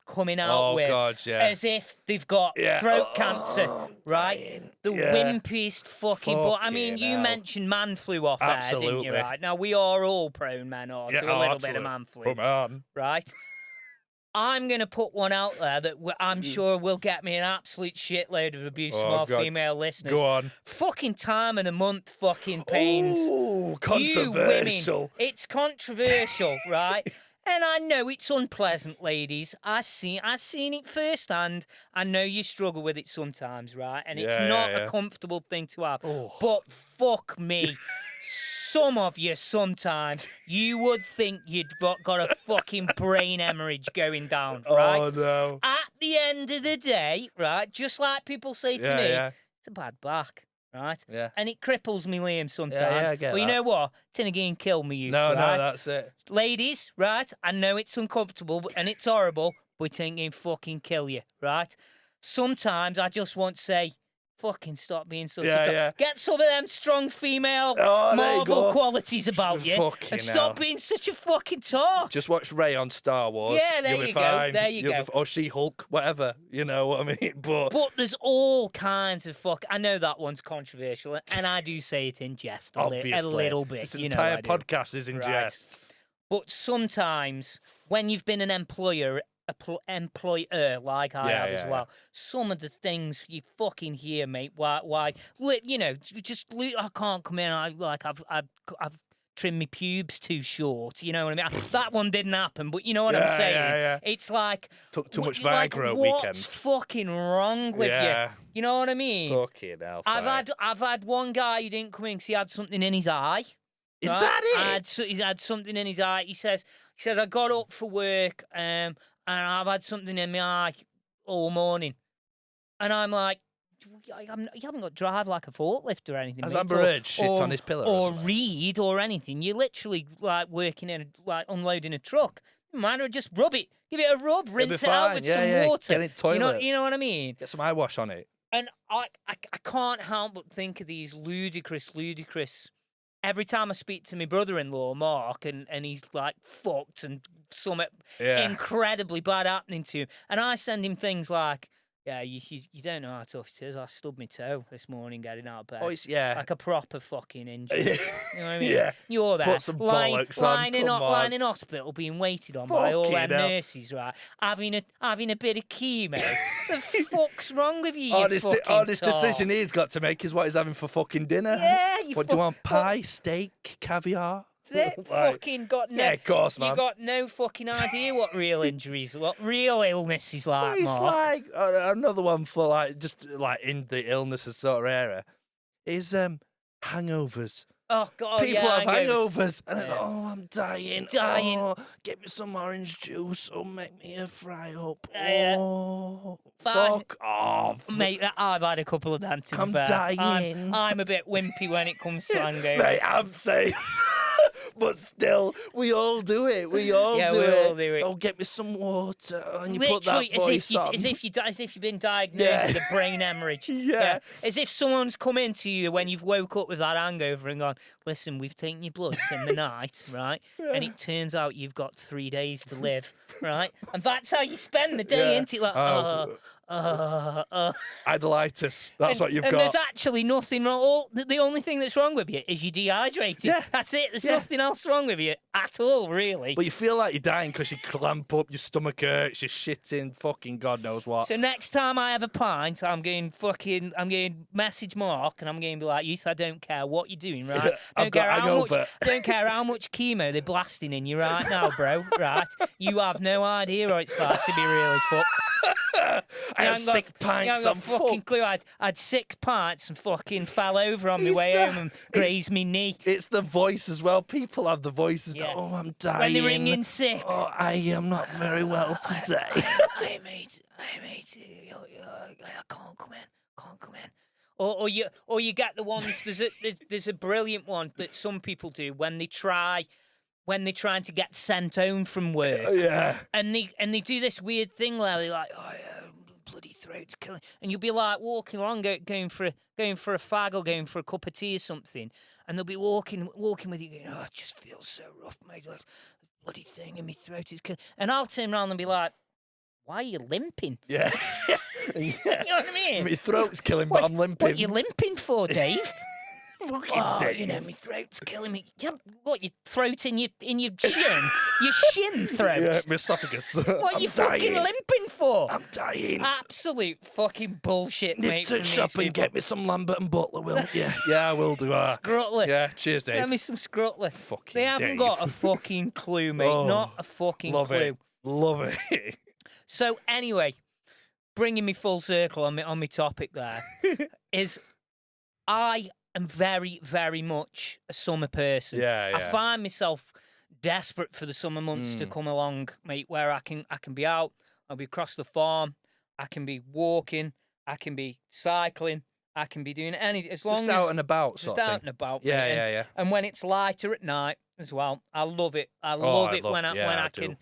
coming out with, God, yeah. as if they've got throat cancer, right? Dying. The wimpiest fucking. But I mean, Fucking you hell. mentioned man flu off air, didn't Absolutely. you? Right now, we are all prone, men, to a little bit of man flu, Come on. right? I'm going to put one out there that I'm sure will get me an absolute shitload of abuse from our female listeners. Go on. Fucking time and a month fucking pains. Ooh, controversial. You women, it's controversial, right? And I know it's unpleasant, ladies. I've seen it firsthand. I know you struggle with it sometimes, right? And it's not a comfortable thing to have. Oh. But fuck me. Some of you, sometimes, you would think you'd got a fucking brain hemorrhage going down, right? Oh, no. At the end of the day, right, just like people say to me, it's a bad back, right? Yeah. And it cripples me, Liam, sometimes. I get you that. know what? It's again kill me, you. No, right? that's it. Ladies, right, I know it's uncomfortable and it's horrible, but it ain't gonna fucking kill you, right? Sometimes I just want to say, fucking stop being such a get some of them strong female Marvel qualities about you and stop being such a fucking torch. Just watch Rey on Star Wars. Yeah, there you go. There you go. Or She-Hulk, whatever. You know what I mean? But there's all kinds of I know that one's controversial, and I do say it in jest a little bit. This entire podcast is in jest. But sometimes when you've been an employer like I have as well. Some of the things you fucking hear, mate. Why? You know, I can't come in. I've trimmed my pubes too short. You know what I mean? That one didn't happen, but you know what I'm saying. Yeah. It's like took too much Viagra what's weekend. fucking wrong with you? You know what I mean? Fucking hell. I've had one guy who didn't come in because he had something in his eye. Is that it? He had something in his eye. He said I got up for work and I've had something in my eye all morning. And I'm like, you haven't got to drive like a forklift or anything. Has Amber Heard shit on his pillow? Or read or anything. You're literally like working in, unloading a truck. You might as well just rub it. Give it a rub, rinse it out with some water. Get it toilet. You know what I mean? Get some eye wash on it. And I can't help but think of these ludicrous. Every time I speak to my brother-in-law, Mark, and he's like fucked and something incredibly bad happening to him, and I send him things like, you don't know how tough it is. I stubbed my toe this morning getting out of bed. Oh, it's, like a proper fucking injury. You know what I mean? Yeah. You're there, Put some bollocks lying in hospital, being waited on by all them nurses, right? Having a bit of chemo. The fuck's wrong with you? Honest decision he's got to make is what he's having for fucking dinner. Yeah, what do you want? Pie, steak, caviar? That's it. Fucking got no. Yeah, of course, man. You got no fucking idea what real injuries, what real illness is like, It's Mark. like another one for like just like in the illnesses sort of area is hangovers. Oh God, People have hangovers. hangovers, and they're like, oh, I'm dying. Oh, get me some orange juice or make me a fry up. Oh, fuck off, mate. I've had a couple of them. I'm dying. I'm a bit wimpy when it comes to hangovers. Mate, I'm safe. But still, we all do it. We all do it. Oh, get me some water, and you literally, put that voice on. As if you've been diagnosed with a brain hemorrhage. Yeah. As if someone's come into you when you've woke up with that hangover and gone, listen, we've taken your bloods in the night, right? Yeah. And it turns out you've got 3 days to live, right? And that's how you spend the day, isn't it? Like, Idolitis. That's what you've got. And there's actually nothing wrong. The only thing that's wrong with you is you're dehydrated. Yeah. That's it. There's nothing else wrong with you at all, really. But you feel like you're dying because you clamp up, your stomach hurts, you're shitting, fucking God knows what. So next time I have a pint, I'm going to message Mark and I'm going to be like, Youth, I don't care what you're doing, right? I don't care how much chemo they're blasting in you right now, bro, right? You have no idea what it's like to be really fucked. I had 6 pints. I'm fucking clue. I had 6 pints and fucking fell over on my way home and grazed me knee. It's the voice as well. People have the voices. Yeah. Oh, I'm dying. When they ring in sick. Oh, I am not very well today. Hey mate, I can't come in. Or you get the ones. There's a brilliant one that some people do when they're trying to get sent home from work. Yeah. And they do this weird thing where they're like, oh yeah, bloody throat's killing, and you'll be like walking along, going for a fag or going for a cup of tea or something, and they'll be walking with you, going, "Oh, it just feels so rough, mate. Like, bloody thing in my throat is killing." And I'll turn around and be like, "Why are you limping?" Yeah. You know what I mean? My throat's killing, but I'm limping. What are you limping for, Dave? Fucking You know, my throat's killing me. What, your throat in your shin? Your shin throat? Yeah, my esophagus. What are you dying. fucking limping for? I'm dying. Absolute fucking bullshit, Nip mate. to the shop and get me some Lambert and Butler, will you? Yeah, I will do that. Scrutler. Yeah, cheers, Dave. Get me some Scrutler. Fucking They haven't Dave. got a fucking clue, mate. Oh, Not a fucking Love clue. it. Love it. So anyway, bringing me full circle on my topic there is I am very, very much a summer person. Yeah. I find myself desperate for the summer months to come along, mate, where I can be out, I'll be across the farm, I can be walking, I can be cycling, I can be doing anything as long just as out and about, just sort of out thing. and about. Yeah, mate. yeah. And when it's lighter at night as well, I love it. I love it when I do. can.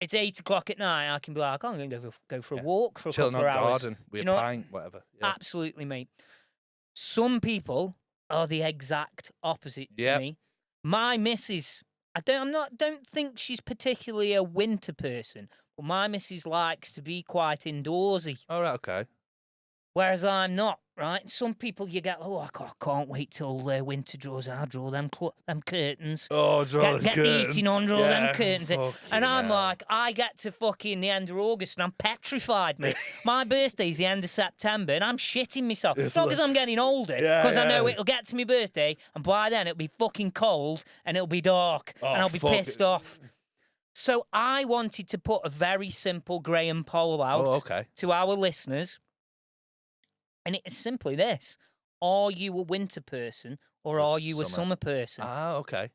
It's 8 o'clock at night. I can be like, I'm going to go for a walk for a Chilling couple of on hours. garden with you a know pint, whatever. Yeah. Absolutely, mate. Some people are the exact opposite to me. My missus, I don't think she's particularly a winter person, but my missus likes to be quite indoorsy. All right, okay. Whereas I'm not, right? Some people you get, I can't wait till winter draws out, draw them curtains. Oh, draw Get the heating on, draw them curtains. And I'm hell. like, I get to fucking the end of August and I'm petrified, mate. My birthday's the end of September and I'm shitting myself. It's not because I'm getting older, because I know it'll get to my birthday and by then it'll be fucking cold and it'll be dark and I'll be pissed off. So I wanted to put a very simple Graham poll out to our listeners. And it is simply this. Are you a winter person or are you a summer person? Ah, okay.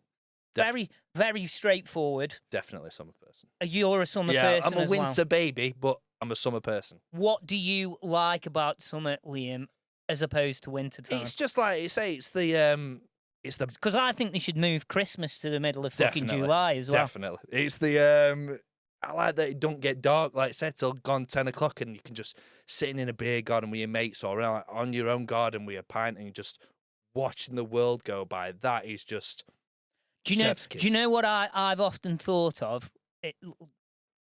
Very, very straightforward. Definitely a summer person. You're a summer person. I'm a winter baby, but I'm a summer person. What do you like about summer, Liam, as opposed to winter time? It's just like you say, it's the because I think they should move Christmas to the middle of fucking July as well. Definitely. It's the I like that it don't get dark, like I said, till gone 10 o'clock and you can just sitting in a beer garden with your mates or on your own garden with a pint and just watching the world go by. That is just chef's kiss. Do you know what I've often thought of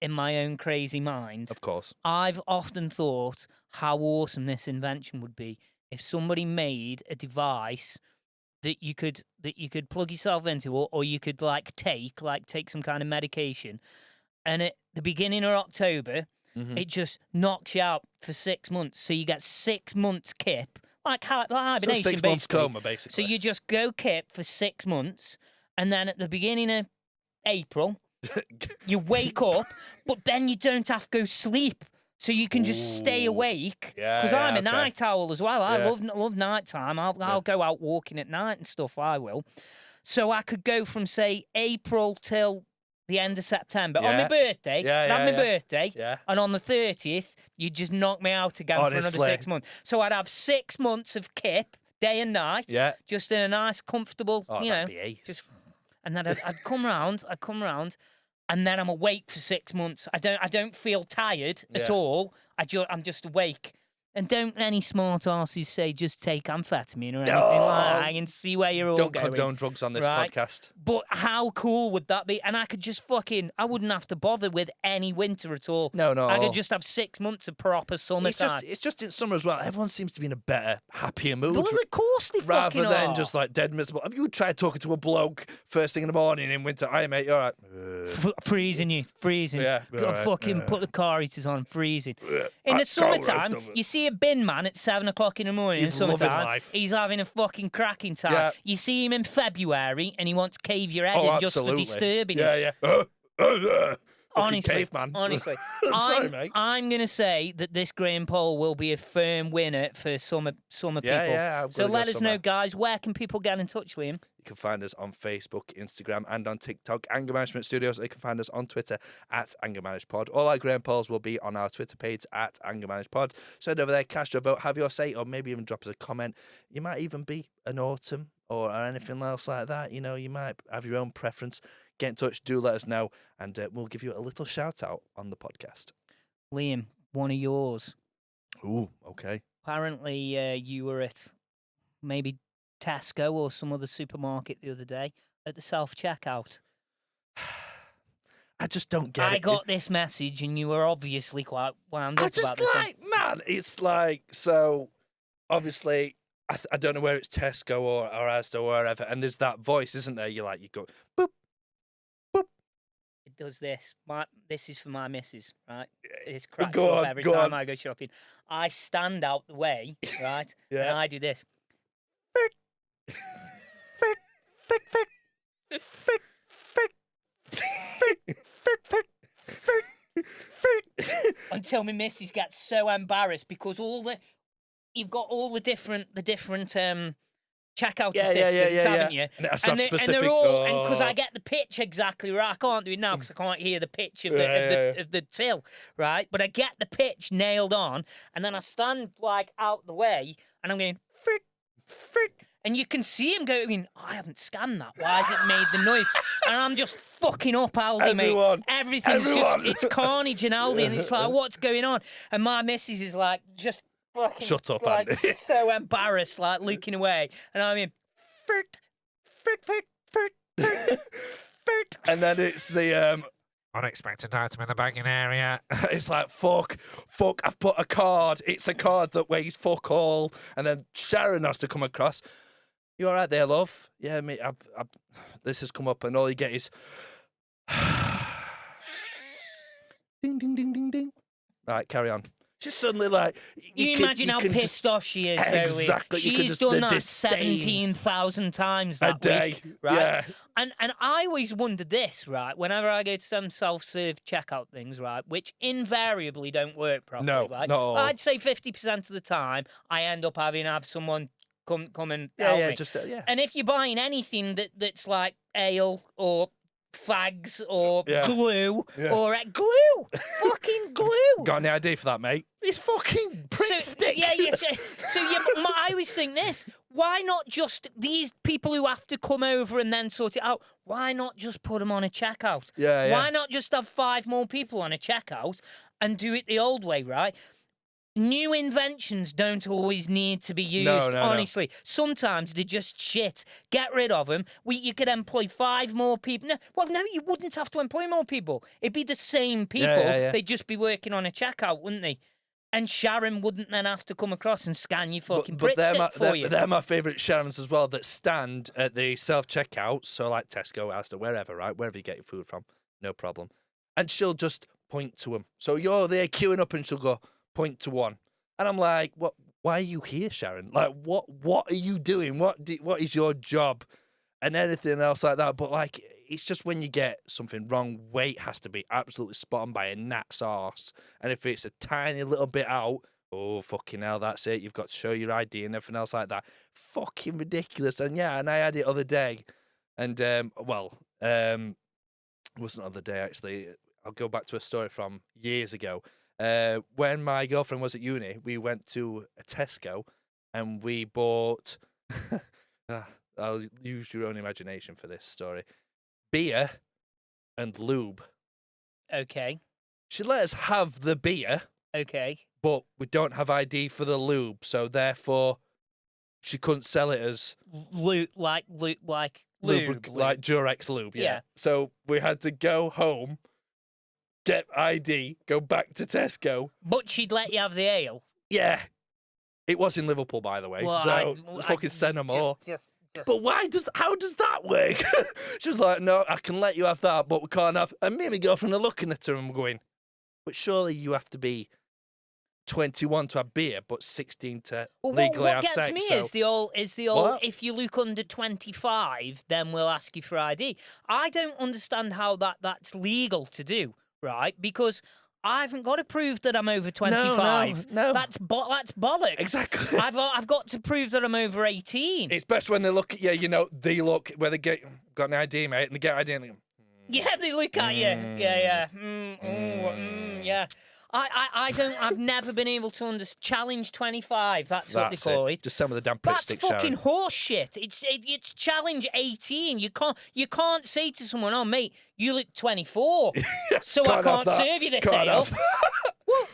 in my own crazy mind? Of course. I've often thought how awesome this invention would be if somebody made a device that you could plug yourself into or you could take some kind of medication. And at the beginning of October, it just knocks you out for 6 months. So you get 6 months kip, like hibernation, so 6 months coma, basically. So you just go kip for 6 months, and then at the beginning of April, you wake up, but then you don't have to go sleep. So you can just stay awake. Because I'm a night owl as well. I love nighttime. I'll go out walking at night and stuff, I will. So I could go from, say, April till the end of September on my birthday. My birthday, and on the 30th, you'd just knock me out again for another 6 months. So I'd have 6 months of kip, day and night, just in a nice, comfortable, that'd be ace. And then I'd come round, and then I'm awake for 6 months. I don't feel tired at all. I'm just awake. And don't any smart arses say just take amphetamine or anything like that and see where you're all going. Don't condone drugs on this podcast. But how cool would that be? And I could just I wouldn't have to bother with any winter at all. No. I could just have 6 months of proper summertime. It's just in summer as well. Everyone seems to be in a better, happier mood. Well, of course they fucking rather than are. just like dead miserable. Have you tried talking to a bloke first thing in the morning in winter? Hi, mate, you all right? Freezing. Yeah. Fucking put the car heaters on, freezing. In the summertime, you see a bin man at 7 o'clock in the morning. He's in loving summertime, life. He's having a fucking cracking time. Yeah. You see him in February and he wants to cave your head in just for disturbing you. Yeah. Honestly, caveman. honestly. Sorry, mate. I'm going to say that this Graham poll will be a firm winner for summer people. Yeah, so let us know, guys, where can people get in touch, Liam? You can find us on Facebook, Instagram, and on TikTok, Anger Management Studios. You can find us on Twitter at Anger Managed Pod. All our Graham polls will be on our Twitter page at Anger Managed Pod. Send over there, cast your vote, have your say, or maybe even drop us a comment. You might even be an autumn or anything else like that. You know, you might have your own preference. Get in touch, do let us know, and we'll give you a little shout out on the podcast. Liam, one of yours. Ooh, okay. Apparently, you were at maybe Tesco or some other supermarket the other day at the self-checkout. I just don't get it. I got this message, and you were obviously quite wound up about this one. Man, it's like, so obviously, I don't know where it's Tesco or Asda or wherever, and there's that voice, isn't there? You go, boop, boop. It does this. This is for my missus, right? It cracks Go up on, every go time on. I go shopping. I stand out the way, right? Yeah. And I do this. Until my missus gets so embarrassed because you've got all the different checkout assistants, haven't you? And it has to have and specific. they're all, and because I get the pitch exactly right, I can't do it now because I can't hear the pitch of the till, right? But I get the pitch nailed on, and then I stand like out the way, and I'm going frick, frick. And you can see him going, I haven't scanned that. Why has it made the noise? And I'm just fucking up Aldi, mate. Everything's just, it's carnage in Aldi. And it's like, what's going on? And my missus is like, just fucking, shut up, like, Andy. so embarrassed, like looking away. And I mean, frick, frick, frick, frick, frick, frick. And then it's the unexpected item in the bagging area. it's like, fuck, I've put a card. It's a card that weighs fuck all. And then Sharon has to come across. You all right there, love? Yeah, mate, this has come up, and all you get is ding, ding, ding, ding, ding. Right, carry on. She's suddenly like... You imagine how pissed off she is. Exactly. She's done that 17,000 times that a day, week, right? Yeah. And I always wondered this, right? Whenever I go to some self-serve checkout things, right, which invariably don't work properly, No, right? not all. I'd say 50% of the time, I end up having to have someone come and Yeah, help yeah, me. just, yeah. And if you're buying anything that's like ale or fags or Yeah. glue Yeah. or glue, fucking glue. Got any idea for that, mate? It's fucking prick stick. Yeah. I always think this. Why not just these people who have to come over and then sort it out? Why not just put them on a checkout? Yeah, yeah. Why not just have 5 more people on a checkout and do it the old way, right? New inventions don't always need to be used, honestly. No. Sometimes they're just shit. Get rid of them. You could employ 5 more people. No, you wouldn't have to employ more people. It'd be the same people. Yeah. They'd just be working on a checkout, wouldn't they? And Sharon wouldn't then have to come across and scan your fucking Britstick for you. They're my favourite Sharons as well that stand at the self-checkouts, so like Tesco, Asda, wherever, right? Wherever you get your food from, no problem. And she'll just point to them. So you're there queuing up and she'll go, point to one. And I'm like, what? Why are you here, Sharon? Like, what are you doing? What is your job? And anything else like that. But, like, it's just when you get something wrong, weight has to be absolutely spot on by a gnat's arse. And if it's a tiny little bit out, oh, fucking hell, that's it. You've got to show your ID and everything else like that. Fucking ridiculous. And, yeah, and I had it the other day. And, it wasn't the other day, actually. I'll go back to a story from years ago. When my girlfriend was at uni, we went to a Tesco and we bought, I'll use your own imagination for this story, beer and lube. Okay. She let us have the beer. Okay. But we don't have ID for the lube, so therefore she couldn't sell it as lube. Like Durex lube, yeah. So we had to go home, get ID, go back to Tesco. But she'd let you have the ale. Yeah. It was in Liverpool, by the way. Well, so fucking send them more. But how does that work? She was like, no, I can let you have that, but we can't have. And me and my girlfriend are looking at her and we're going, but surely you have to be 21 to have beer, but 16 to legally have sex. What gets me is the old, if you look under 25, then we'll ask you for ID. I don't understand how that's legal to do. Right, because I haven't got to prove that I'm over 25. No. That's bollocks. Exactly. I've got to prove that I'm over 18. It's best when they look at you, they look where they got an ID, mate, and they get ID and they go, yeah, they look at you. Yeah. Yeah. I've never been able to challenge 25. That's what they call it. Just some of the damn prick That's stick, fucking Sharon. horse shit. It's challenge 18. You can't say to someone, oh mate, you look 24, so I can't serve you this ale.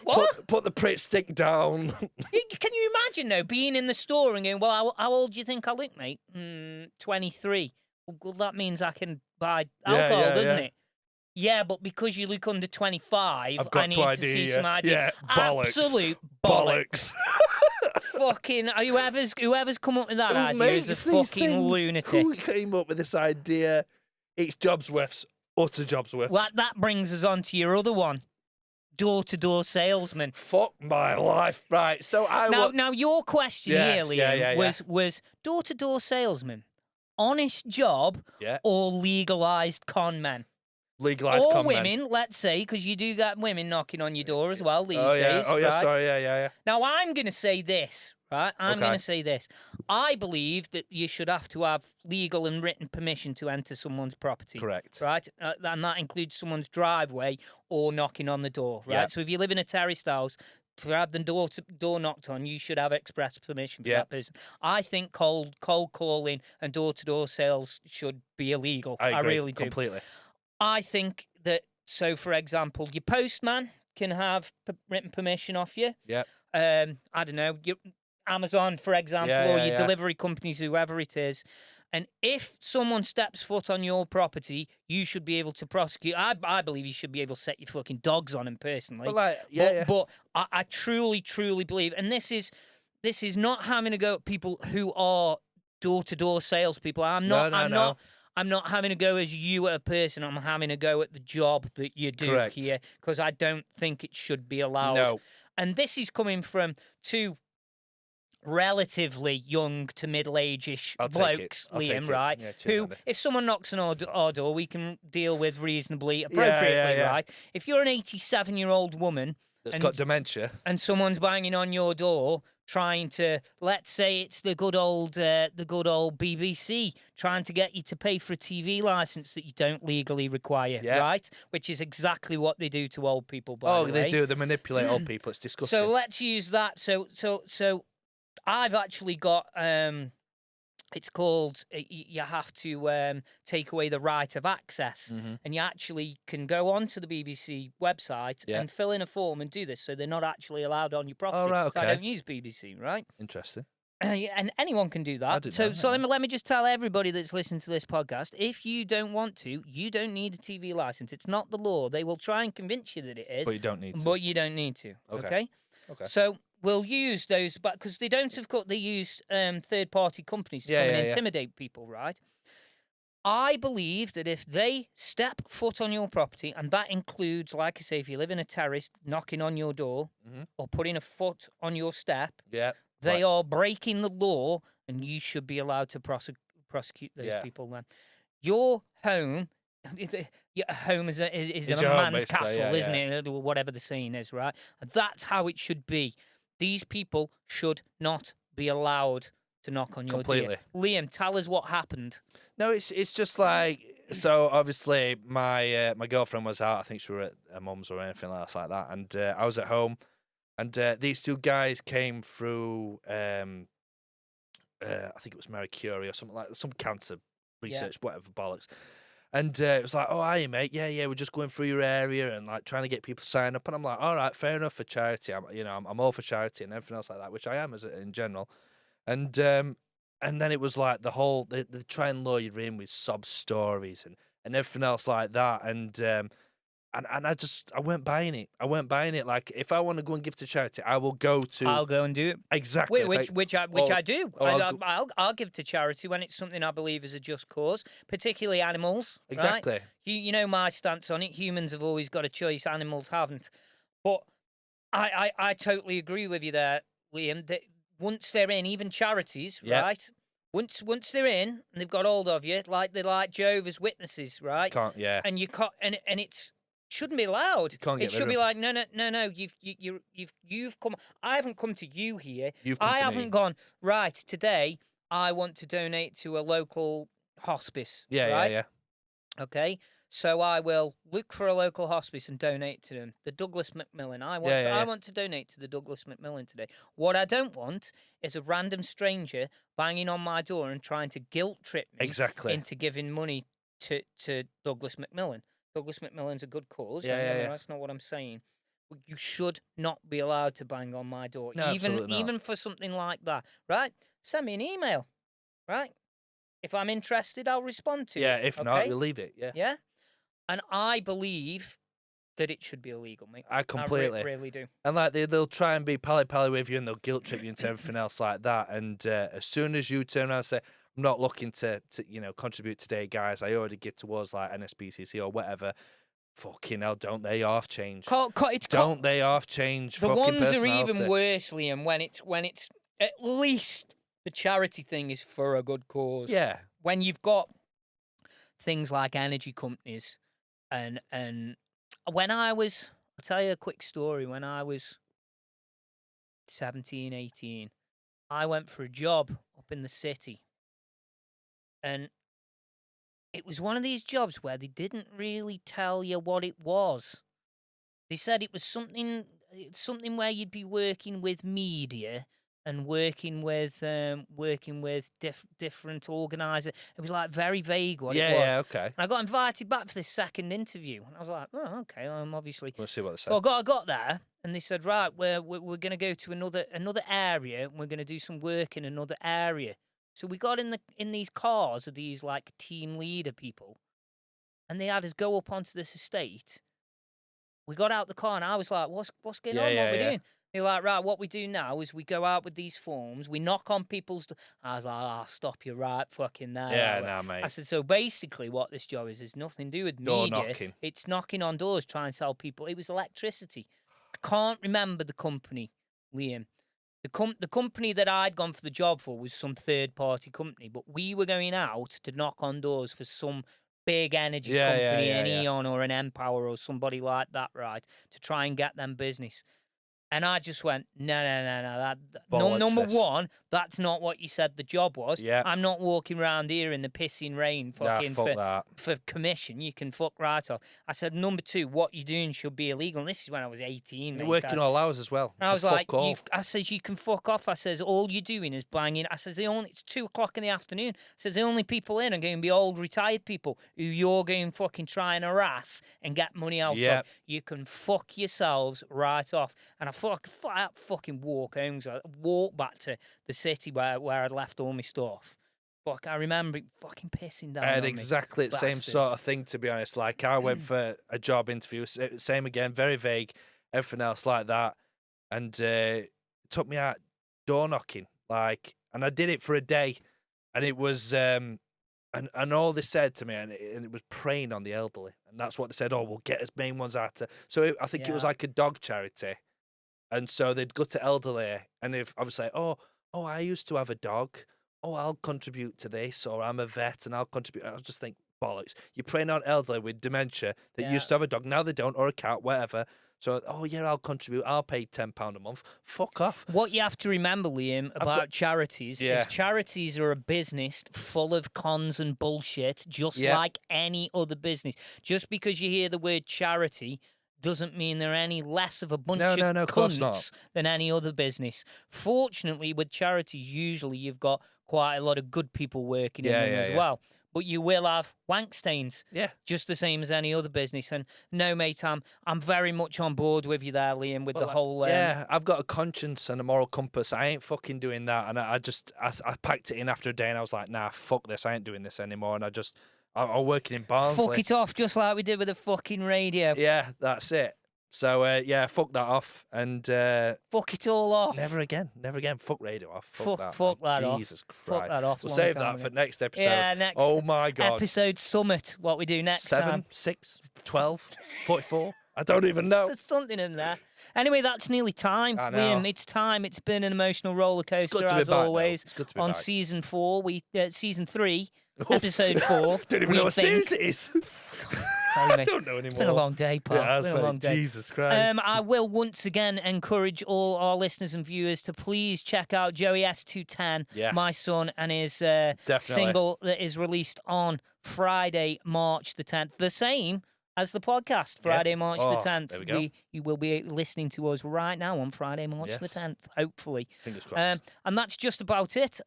What? Put the Pritt stick down. Can you imagine, though, being in the store and going, well, how old do you think I look, mate? 23. Well, that means I can buy alcohol, doesn't it? Yeah, but because you look under 25, I've got I need to to ID see you. some ID. Yeah, bollocks. Absolute bollocks. Fucking whoever's come up with that idea is a fucking lunatic. Who came up with this idea? It's Jobsworth's, utter Jobsworth's. Well, that brings us on to your other one, door-to-door salesman. Fuck my life. Right, so Now your question here, Liam, was door-to-door salesman, honest job or legalised con men? Legalised or con women, men. let's say, because you do get women knocking on your door as well these days. Right? Sorry, yeah. Now, I'm going to say this, right? I'm going to say this. I believe that you should have to have legal and written permission to enter someone's property. Correct. Right? And that includes someone's driveway or knocking on the door, right? Yep. So if you live in a terraced house, to have the door knocked on, you should have express permission for that person. I think cold calling and door-to-door sales should be illegal. I agree, really do. Completely. I think that, so for example, your postman can have written permission off you. Yeah. I don't know, your Amazon, for example, or your delivery companies, whoever it is. And if someone steps foot on your property, you should be able to prosecute. I believe you should be able to set your fucking dogs on him personally. But I truly, truly believe, and this is not having to go at people who are door-to-door salespeople. I'm not having a go as you a person. I'm having a go at the job that you do here, because I don't think it should be allowed. No. And this is coming from two relatively young to middle-age-ish blokes, Liam, right? Yeah, who, Andy. if someone knocks on our door, we can deal with reasonably appropriately, right? If you're an 87-year-old woman that's got dementia, and someone's banging on your door, trying to, let's say it's the good old BBC, trying to get you to pay for a TV license that you don't legally require, right? Which is exactly what they do to old people, by the way. They do. They manipulate old people. It's disgusting. So let's use that. So I've actually got, it's called, you have to take away the right of access. And you actually can go onto the BBC website and fill in a form and do this. So they're not actually allowed on your property. Oh, right, okay. So I don't use BBC, right? Interesting. And anyone can do that. So let me just tell everybody that's listening to this podcast, if you don't want to, you don't need a TV license. It's not the law. They will try and convince you that it is. But you don't need to. But you don't need to. Okay. So we'll use those, but because they don't have got, they use third-party companies to come and intimidate people, right? I believe that if they step foot on your property, and that includes, like I say, if you live in a terrace, knocking on your door or putting a foot on your step, they are breaking the law, and you should be allowed to prosecute those people. Then your home. Your home is a man's castle, isn't it? Or whatever the saying is, right? And that's how it should be. These people should not be allowed to knock on your door. Liam, tell us what happened. No, it's just like, so obviously my girlfriend was out. I think she was at her mum's or anything else like that, and I was at home, and these two guys came through. I think it was Marie Curie or something like some cancer research, whatever bollocks. And it was like, oh, hi, mate. Yeah, we're just going through your area and like trying to get people to sign up. And I'm like, all right, fair enough for charity. I'm all for charity and everything else like that, which I am in general. And then it was like the whole they try and lure you in with sob stories and everything else like that. And I weren't buying it. Like, if I want to go and give to charity, I'll go and do it. Exactly. Which I do. I'll give to charity when it's something I believe is a just cause, particularly animals. Exactly. Right? You know my stance on it. Humans have always got a choice. Animals haven't. But I totally agree with you there, Liam, that once they're in, even charities, right? Once they're in and they've got hold of you, they're like Jehovah's Witnesses, right? And you can't, and it's shouldn't be allowed. It should be like, no. You've come. I haven't come to you here. I haven't gone, right, today I want to donate to a local hospice. Right? Okay. So I will look for a local hospice and donate to them. The Douglas Macmillan. I want to donate to the Douglas Macmillan today. What I don't want is a random stranger banging on my door and trying to guilt trip me into giving money to Douglas Macmillan. Douglas Macmillan's a good cause. That's not what I'm saying. You should not be allowed to bang on my door, No, absolutely not. even for something like that, right? Send me an email, right? If I'm interested, I'll respond to Yeah, it. if okay? not, you leave it. Yeah. Yeah, and I believe that it should be illegal, mate. I completely. really do. And like they'll try and be pally with you, and they'll guilt trip you into everything else like that. And as soon as you turn around and say, "I'm not looking to contribute today, guys. I already get towards like NSPCC or whatever." Fucking hell, don't they half change? Don't they half change? The fucking ones are personality. even worse, Liam. When it's at least the charity thing is for a good cause. Yeah. When you've got things like energy companies, and when I'll tell you a quick story. When I was 17, 18, I went for a job up in the city, and it was one of these jobs where they didn't really tell you what it was. They said it was something where you'd be working with media and working with different organisers. It was like very vague what it was. Yeah, okay. And I got invited back for this second interview, and I was like, oh, okay, obviously. We'll see what they say. So I got there, and they said, right, we're going to go to another area, and we're going to do some work in another area. So we got in these cars of these like team leader people, and they had us go up onto this estate. We got out the car, and I was like, what's going on? What we're doing? They're like, right, what we do now is we go out with these forms, we knock on people's I was like, I'll stop you right fucking there. Yeah, nah, mate. I said, so basically what this job is nothing to do with Door media. knocking. It's knocking on doors, trying to tell people. It was electricity. I can't remember the company, Liam. The company that I'd gone for the job for was some third-party company, but we were going out to knock on doors for some big energy company, an Eon or an Empower or somebody like that, right, to try and get them business. And I just went, no. Number one, that's not what you said the job was. Yeah. I'm not walking around here in the pissing rain fucking for commission. You can fuck right off. I said, number two, what you're doing should be illegal. And this is when I was 18. You're working all hours as well. And I was like, I says, you can fuck off. I says, all you're doing is banging. I says, it's 2:00 in the afternoon. I says, the only people in are going to be old retired people who you're going to fucking try and harass and get money out of. You can fuck yourselves right off. And I fucking walk home. So I walk back to the city where I'd left all my stuff. Fuck, I remember it fucking pissing down. I had on exactly me. the same sort of thing, to be honest. Like, I went for a job interview, same again, very vague, everything else like that. And it took me out door knocking, like, and I did it for a day. And it was, and all they said to me, and it was preying on the elderly. And that's what they said, we'll get as main ones out to. So I think it was like a dog charity. And so they'd go to elderly, and if I was like, oh, I used to have a dog. Oh, I'll contribute to this, or I'm a vet and I'll contribute. I was just think, bollocks. You're preying on elderly with dementia that used to have a dog, now they don't, or a cat, whatever. So, I'll contribute. I'll pay £10 a month. Fuck off. What you have to remember, Liam, about charities is charities are a business full of cons and bullshit, just like any other business. Just because you hear the word charity doesn't mean they're any less of a bunch of cunts than any other business. Fortunately, with charities, usually you've got quite a lot of good people working in them as well. But you will have wank stains, just the same as any other business. And no, mate, I'm very much on board with you there, Liam, with the whole... I've got a conscience and a moral compass. I ain't fucking doing that. And I packed it in after a day, and I was like, nah, fuck this. I ain't doing this anymore. And I'm working in Barnsley. Fuck it off, just like we did with the fucking radio. Yeah, that's it. So, fuck that off. And fuck it all off. Never again. Fuck radio off. Fuck that off. Jesus Christ. Fuck that off. We'll save that for next episode. Yeah, next. Oh, my God. Episode summit, what we do next 7, 6, 12, 44. I don't even know. There's something in there. Anyway, that's nearly time, Liam. It's time. It's been an emotional roller coaster, as always. It's good to be on back. season 4, season 3, episode 4. Don't even know what series it is. I don't know anymore. It's been a long day, pal. Yeah, it's been a long day. Jesus Christ. I will once again encourage all our listeners and viewers to please check out Joey S210, my son, and his single that is released on Friday, March the 10th. The same as the podcast, Friday, March the 10th. There we go. You will be listening to us right now on Friday, March the 10th, hopefully. Fingers crossed. And that's just about it.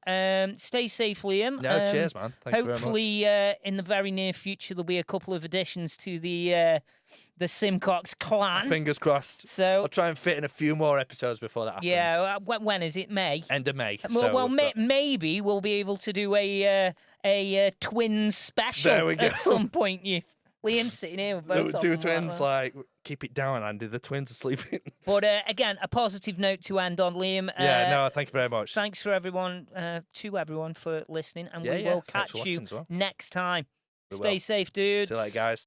Stay safe, Liam. No, cheers, man. Thank you very much. Hopefully, in the very near future, there'll be a couple of additions to the Simcox clan. Fingers crossed. So I'll try and fit in a few more episodes before that happens. yeah, when is it? May? End of May. Well, we've got- maybe we'll be able to do a twins special There we go. at some point. Liam's sitting here with both of Two them twins, like like, keep it down, Andy. The twins are sleeping. But again, a positive note to end on, Liam. Thank you very much. Thanks for everyone, for listening, and we Yeah, will thanks for catch you watching as well. next time. We Stay will. safe, dudes. See you later, guys.